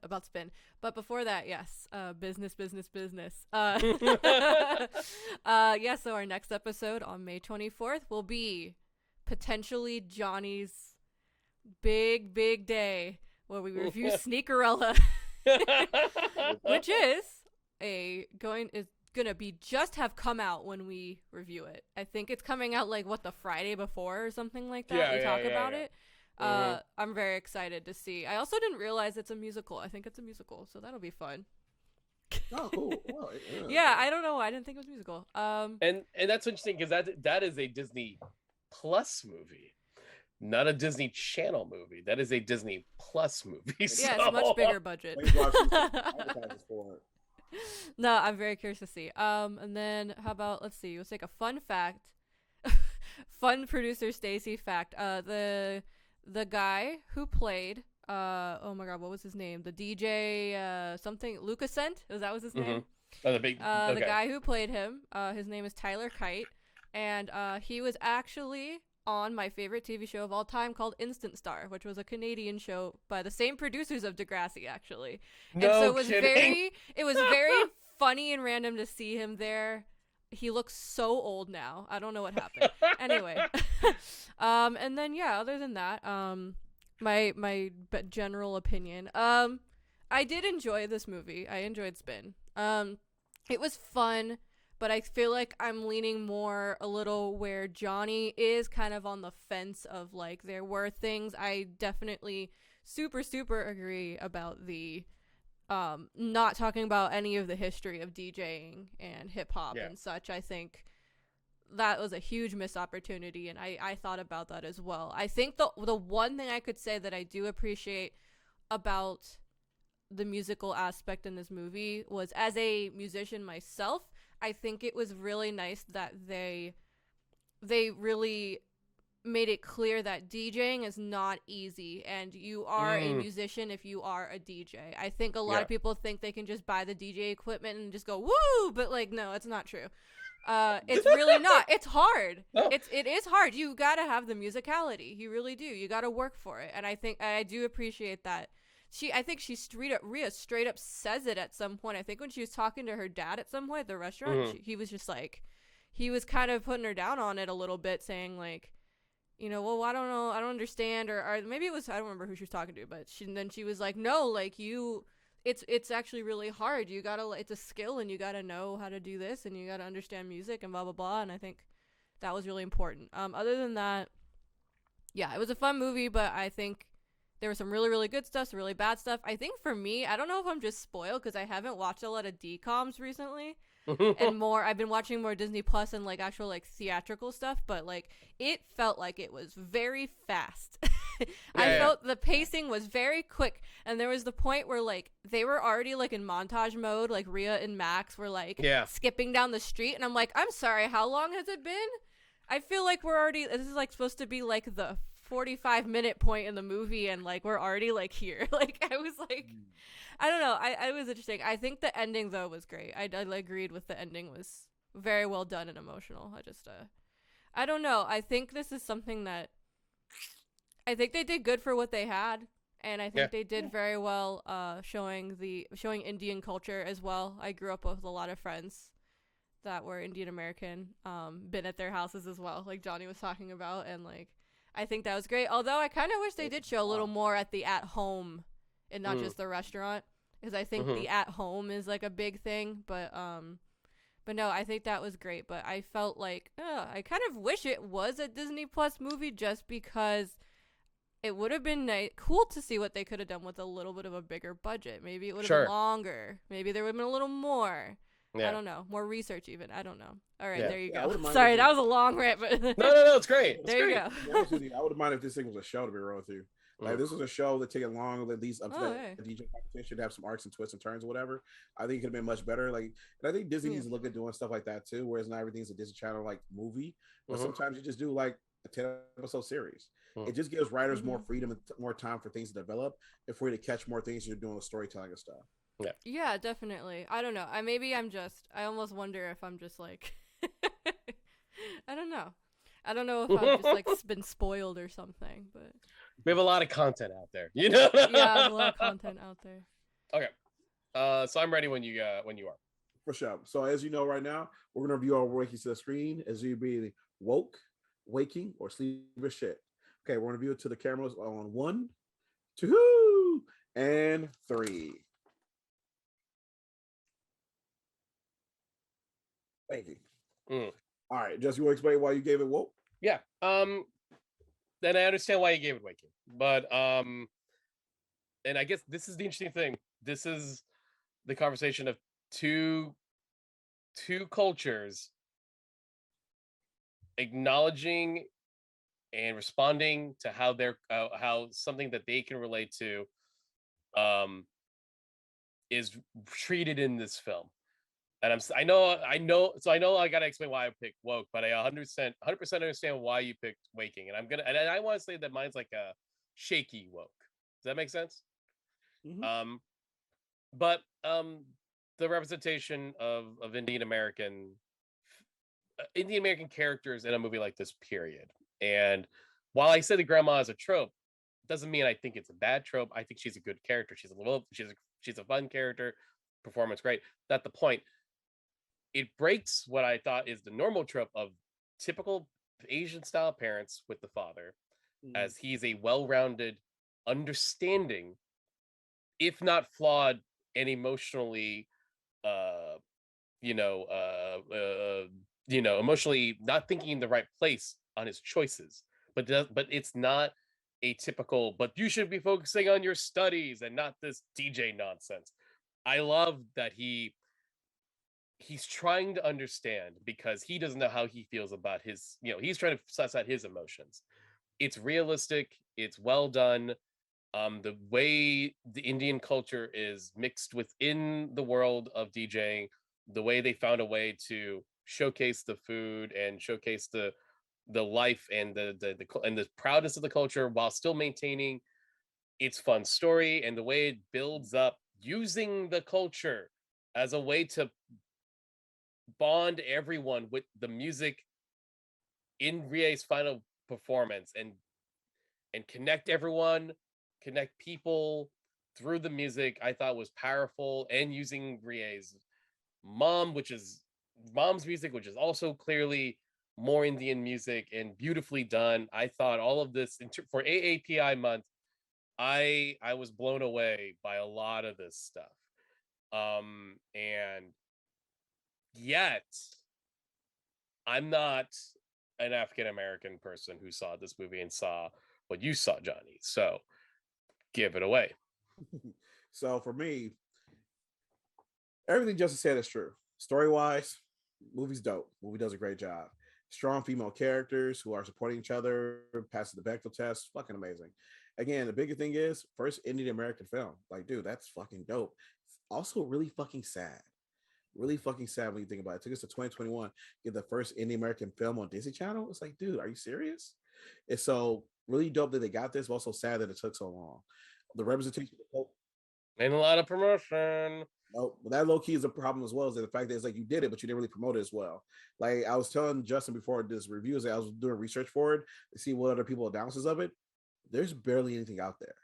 about Spin. But before that, yes, business. Yeah. So our next episode on May 24th will be potentially Johnny's big day where we review Sneakerella, which is gonna be have come out when we review it. I think it's coming out like the Friday before or something like that. We talk about it. I'm very excited to see. I also didn't realize it's a musical. I think it's a musical, so that'll be fun. Oh, cool. Well, yeah, I don't know. I didn't think it was a musical. And that's interesting because that is a Disney Plus movie, not a Disney Channel movie. That is a Disney Plus movie. Yeah, it's a much bigger budget. No, I'm very curious to see. And then how about, let's see, let's take a fun fact. Fun producer Stacy fact. The guy who played oh my god, what was his name? The DJ something Lucascent? That was his name? Oh, the guy who played him, his name is Tyler Kite, and he was actually on my favorite TV show of all time called Instant Star, which was a Canadian show by the same producers of Degrassi, actually. No, and so it was kidding. it was very funny and random to see him there. He looks so old now. I don't know what happened. Anyway. And then yeah, other than that, my general opinion. I did enjoy this movie. I enjoyed Spin. It was fun. But I feel like I'm leaning more a little where Johnny is kind of on the fence of like there were things. I definitely super agree about the not talking about any of the history of DJing and hip hop and such. I think that was a huge missed opportunity, and I thought about that as well. I think the one thing I could say that I do appreciate about the musical aspect in this movie was, as a musician myself, I think it was really nice that they really made it clear that DJing is not easy, and you are a musician if you are a DJ. I think a lot of people think they can just buy the DJ equipment and just go woo, but like no, it's not true. It's really not. It's hard. No. It is hard. You gotta have the musicality. You really do. You gotta work for it, and I think I do appreciate that. Rhea straight up says it at some point. I think when she was talking to her dad at some point at the restaurant, he was just like, he was kind of putting her down on it a little bit, saying like, you know, well, I don't know, I don't understand, or maybe it was, I don't remember who she was talking to, but then she was like, no, like it's actually really hard. You gotta, it's a skill, and you gotta know how to do this, and you gotta understand music, and blah blah blah. And I think that was really important. Other than that, yeah, it was a fun movie, but I think there was some really, really good stuff, some really bad stuff. I think for me, I don't know if I'm just spoiled because I haven't watched a lot of DComs recently. And I've been watching more Disney Plus and like actual like theatrical stuff, but like it felt like it was very fast. I felt the pacing was very quick, and there was the point where like they were already like in montage mode, like Rhea and Max were like skipping down the street, and I'm like, I'm sorry, how long has it been? I feel like this is like supposed to be like the 45-minute point in the movie, and like we're already like here. Like I was like, I don't know, it was interesting. I think the ending though was great. I agreed with the ending was very well done and emotional. I don't know, I think this is something that I think they did good for what they had, and I think they did very well showing Indian culture as well. I grew up with a lot of friends that were Indian American, been at their houses as well, like Johnny was talking about, and like I think that was great. Although I kind of wish they did show a little more at the at-home and not just the restaurant, because I think the at-home is like a big thing. But But no, I think that was great. But I felt like I kind of wish it was a Disney Plus movie, just because it would have been cool to see what they could have done with a little bit of a bigger budget. Maybe it would have been longer. Maybe there would have been a little more. Yeah. I don't know. More research even. I don't know. All right, Yeah. there you Yeah, I go. wouldn't mind Sorry, if that was a long rant, but No, it's great. It's there great. you go. To be honest with you, I wouldn't mind if this thing was a show, to be real with you. Like, this was a show that take it long, at least up to that DJ competition, have some arcs and twists and turns or whatever. I think it could have been much better. Like, and I think Disney needs to look at doing stuff like that too, whereas not everything's a Disney Channel like movie, but sometimes you just do like a 10-episode series. It just gives writers more freedom and more time for things to develop and for you to catch more things you're doing with storytelling and stuff. Yeah, definitely. I don't know. I almost wonder if I'm just like, I don't know. I don't know if I've just like been spoiled or something, but we have a lot of content out there, you know. Yeah, a lot of content out there. Okay, so I'm ready when you are. For sure. So as you know, right now we're gonna review our waking to the screen as you be woke, waking, or sleep or shit. Okay, we're gonna view it to the cameras on 1, 2, and 3. Thank you. All right, Jess, you want to explain why you gave it woke? Yeah. Then I understand why you gave it waking, but and I guess this is the interesting thing. This is the conversation of two cultures acknowledging and responding to how they're how something that they can relate to is treated in this film. And I know I gotta explain why I picked woke, but I 100% understand why you picked waking. And I want to say that mine's like a shaky woke. Does that make sense? But the representation of Indian American characters in a movie like this, period. And while I say the grandma is a trope, doesn't mean I think it's a bad trope. I think she's a good character. She's a fun character. Performance great. That's the point. It breaks what I thought is the normal trope of typical Asian style parents with the father, as he's a well-rounded, understanding, if not flawed and emotionally, emotionally not thinking in the right place on his choices. But it's not a typical, but you should be focusing on your studies and not this DJ nonsense. I love that he's trying to understand, because he doesn't know how he feels about his, he's trying to suss out his emotions. It's realistic. It's well done. The way the Indian culture is mixed within the world of DJing, the way they found a way to showcase the food and showcase the life and the proudness of the culture while still maintaining its fun story, and the way it builds up using the culture as a way to bond everyone with the music in Rie's final performance, and connect people through the music, I thought was powerful. And using Rie's mom's music, which is also clearly more Indian music and beautifully done. I thought all of this for AAPI month, I was blown away by a lot of this stuff. And yet I'm not an African American person who saw this movie and saw what you saw, Johnny. So give it away. So for me, everything Justin said is true. Story-wise, movie's dope. Movie does a great job. Strong female characters who are supporting each other, passing the Bechdel test, fucking amazing. Again, the bigger thing is first Indian American film. Like, dude, that's fucking dope. Also really fucking sad. Really fucking sad when you think about it. It took us to 2021 to get the first Indian American film on Disney Channel. It's like, dude, are you serious? It's so really dope that they got this, but also sad that it took so long. The representation and a lot of promotion. Oh, well, that low key is a problem as well, is that the fact that it's like you did it, but you didn't really promote it as well. Like I was telling Justin before this review, is that I was doing research for it to see what other people analysis of it. There's barely anything out there.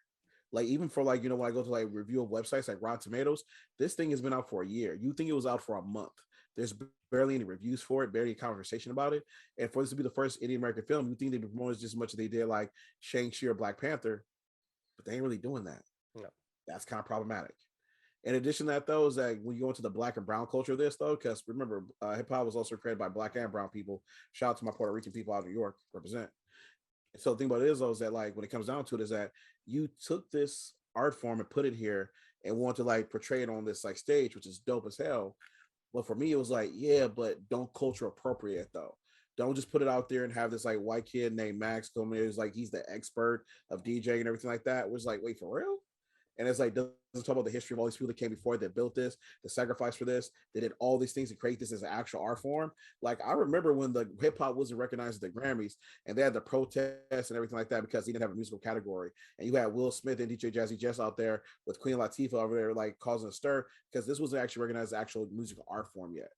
Like even for like, when I go to like review of websites like Rotten Tomatoes, this thing has been out for a year. You think it was out for a month. There's barely any reviews for it, barely any conversation about it. And for this to be the first Indian American film, you think they'd be promoted just as much as they did like Shang-Chi or Black Panther, but they ain't really doing that. No. That's kind of problematic. In addition to that, though, is that when you go into the black and brown culture of this, though, because remember, hip hop was also created by black and brown people. Shout out to my Puerto Rican people out of New York, represent. So the thing about it is, though, is that like when it comes down to it, is that you took this art form and put it here and want to like portray it on this like stage, which is dope as hell. But for me, it was like, yeah, but don't culture appropriate though. Don't just put it out there and have this like white kid named Max come in. It's like he's the expert of DJing and everything like that. It was like, wait, for real? And it's like doesn't talk about the history of all these people that came before that built this, the sacrifice for this, they did all these things to create this as an actual art form. Like I remember when the hip hop wasn't recognized at the Grammys and they had the protests and everything like that because he didn't have a musical category. And you had Will Smith and DJ Jazzy Jess out there with Queen Latifah over there like causing a stir because this wasn't actually recognized as actual musical art form yet.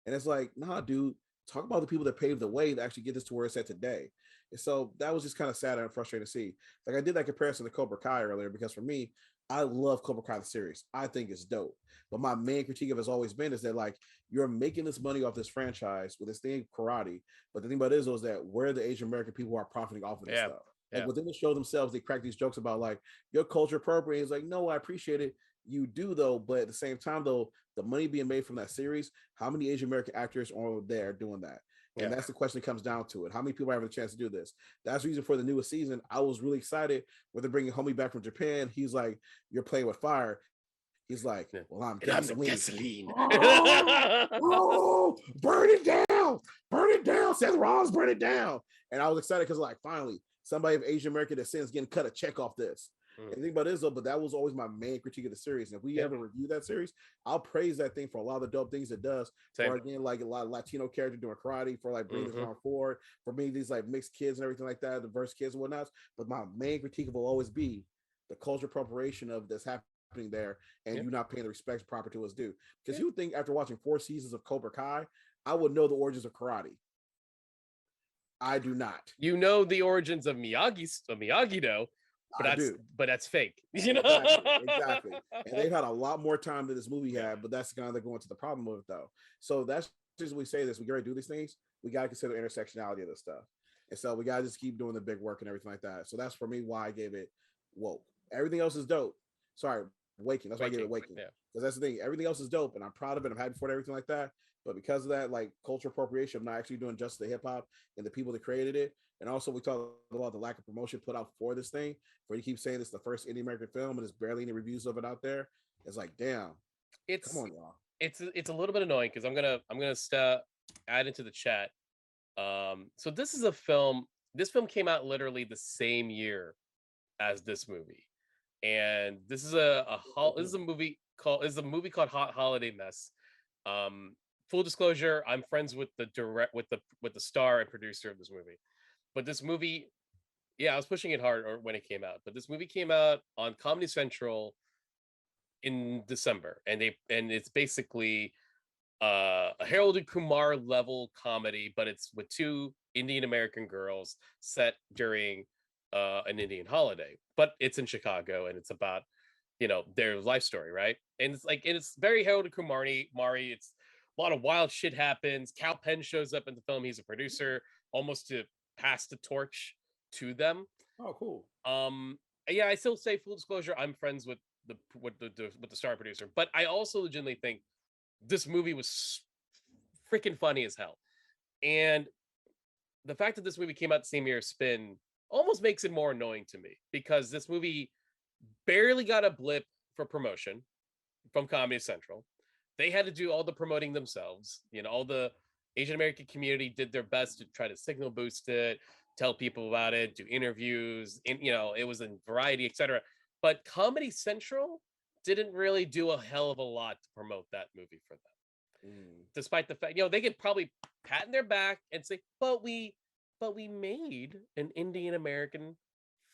And it's like, nah, dude, talk about the people that paved the way to actually get this to where it's at today. And so that was just kind of sad and frustrating to see. Like I did that comparison to Cobra Kai earlier because for me, I love Cobra Kai the series. I think it's dope. But my main critique of it has always been is that like you're making this money off this franchise with this thing karate. But the thing about it is that where the Asian American people who are profiting off of this stuff. Like within the show themselves, they crack these jokes about like your culture appropriate. It's like, no, I appreciate it. You do though, but at the same time though, the money being made from that series, how many Asian American actors are there doing that? And that's the question that comes down to it. How many people are having a chance to do this? That's the reason for the newest season. I was really excited when they're bringing Homie back from Japan. He's like, you're playing with fire. He's like, well, I'm gasoline. Oh, burn it down. Burn it down. Seth Rollins, burn it down. And I was excited because like, finally, somebody of Asian American descent is getting cut a check off this. And think about this though, but that was always my main critique of the series. And if we ever review that series, I'll praise that thing for a lot of the dope things it does. For again, like a lot of Latino characters doing karate, for like bringing this on forward, for me, these like mixed kids and everything like that, diverse kids and whatnot. But my main critique will always be the cultural appropriation of this happening there, and you not paying the respects proper to its due. Because you would think after watching 4 seasons of Cobra Kai, I would know the origins of karate. I do not. You know the origins of Miyagi-Do. But that's fake. You know? Exactly. And they've had a lot more time than this movie had, but that's kind of going to the problem with it though. So that's just we say this. We gotta do these things. We gotta consider intersectionality of this stuff. And so we gotta just keep doing the big work and everything like that. So that's for me why I gave it woke. Everything else is dope. Sorry, waking. That's why I gave it waking. Because that's the thing. Everything else is dope, and I'm proud of it. I'm happy for it, everything like that. But because of that, like cultural appropriation, I'm not actually doing justice to hip hop and the people that created it. And also, we talked about the lack of promotion put out for this thing. Where you keep saying it's the first indie American film, and there's barely any reviews of it out there. It's like, damn. Come on, y'all. It's a little bit annoying because I'm gonna add into the chat. So this is a film. This film came out literally the same year as this movie, and this is a movie called Hot Holiday Mess. Full disclosure, I'm friends with the star and producer of this movie. But this movie, I was pushing it hard when it came out. But this movie came out on Comedy Central in December, and it's basically a Harold Kumar level comedy, but it's with 2 Indian American girls set during an Indian holiday. But it's in Chicago, and it's about their life story, right? And it's very Harold Kumar-y. It's a lot of wild shit happens. Cal Penn shows up in the film. He's a producer, almost to pass the torch to them. Oh, cool. I still say full disclosure, I'm friends with the star producer, but I also legitimately think this movie was freaking funny as hell. And the fact that this movie came out the same year as Spin almost makes it more annoying to me because this movie barely got a blip for promotion from Comedy Central. They had to do all the promoting themselves. All the Asian American community did their best to try to signal boost it, tell people about it, do interviews, and it was in Variety, etc. But Comedy Central didn't really do a hell of a lot to promote that movie for them. Despite the fact, they could probably pat in their back and say, but we made an Indian American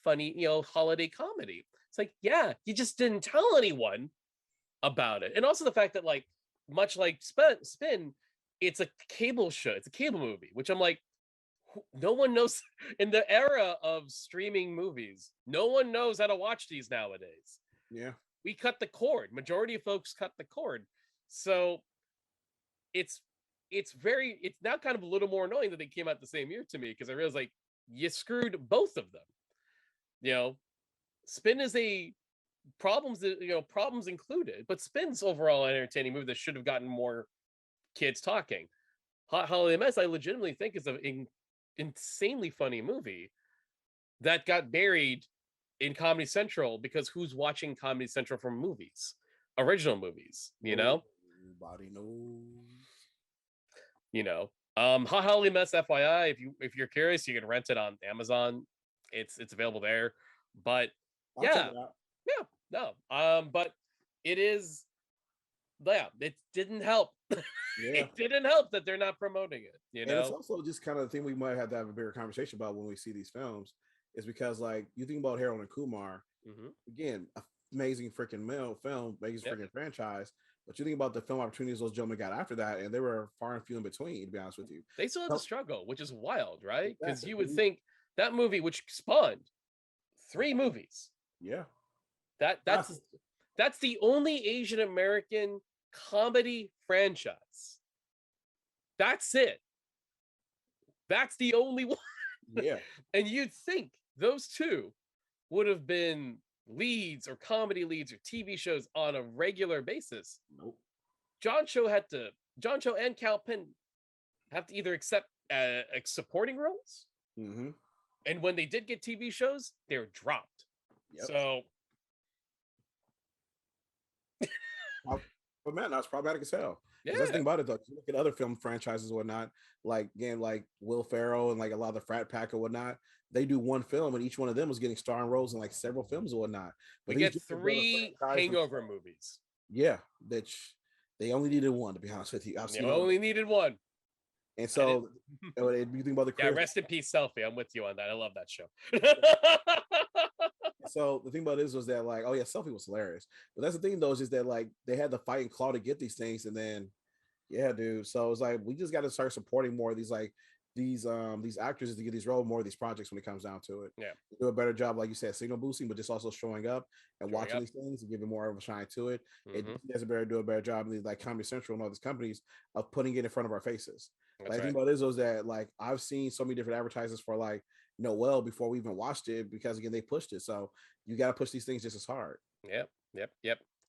funny, holiday comedy. It's like, yeah, you just didn't tell anyone about it. And also the fact that much like Spin, it's a cable show, it's a cable movie, which I'm like, no one knows in the era of streaming movies, no one knows how to watch these nowadays. Yeah. We cut the cord. Majority of folks cut the cord. So it's now kind of a little more annoying that they came out the same year to me because I realized you screwed both of them. Spin is a problems included, but Spin's overall an entertaining movie that should have gotten more kids talking. Hot Holiday Mess, I legitimately think is an insanely funny movie that got buried in Comedy Central because who's watching Comedy Central from movies, original movies, you know? Nobody knows. You know, Hot Holiday Mess, FYI, if you're curious, you can rent it on Amazon. It's available there. But I'll check it out. but it is, it didn't help. Yeah. It didn't help that they're not promoting it, you know? And it's also just kind of the thing we might have to have a bigger conversation about when we see these films is because, like, you think about Harold and Kumar, again, amazing freaking film, amazing freaking franchise. But you think about the film opportunities those gentlemen got after that, and they were far and few in between, to be honest with you. They still had to struggle, which is wild, right? Because Exactly. you would think that movie, which spawned 3 movies. Yeah. That's the only Asian American comedy franchise. That's it. That's the only one. Yeah. And you'd think those 2 would have been leads or comedy leads or TV shows on a regular basis. Nope. John Cho and Cal Penn have to either accept supporting roles, and when they did get TV shows, they were dropped. Yep. So, but man, that's problematic as hell. Yeah. That's the thing about it, though. You look at other film franchises and whatnot, like Will Ferrell and like a lot of the Frat Pack and whatnot. They do one film, and each one of them was getting starring roles in like several films and whatnot. But we get 3 hangover movies. Yeah, bitch. They only needed one, to be honest with you. They only needed one. And so, you think about the career. Yeah, rest in peace, Selfie. I'm with you on that. I love that show. So the thing about this was that, like, oh yeah, Selfie was hilarious. But that's the thing, though, is just that, like, they had to fight and claw to get these things, and then, yeah, dude. So it's like we just got to start supporting more of these, like, these actors to get these roles, more of these projects when it comes down to it. Yeah, do a better job, like you said, signal boosting, but just also showing up and watching these things and giving more of a shine to it. It does do a better job in these, like, Comedy Central and all these companies of putting it in front of our faces. Like, the thing about this was that, like, I've seen so many different advertisements for, like, Noel before we even watched it, because again, they pushed it. So you got to push these things just as hard. Yep.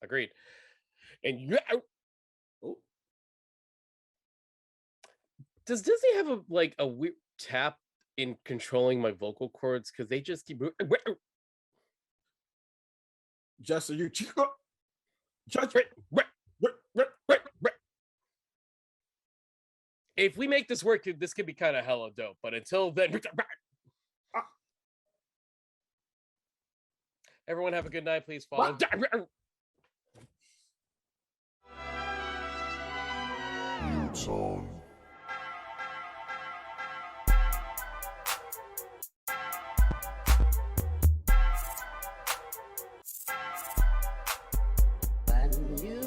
Agreed. And does Disney have a weird tap in controlling my vocal cords? Because they just keep. Justin, you. If we make this work, this could be kind of hella dope. But until then, everyone have a good night. Please follow. Song. When you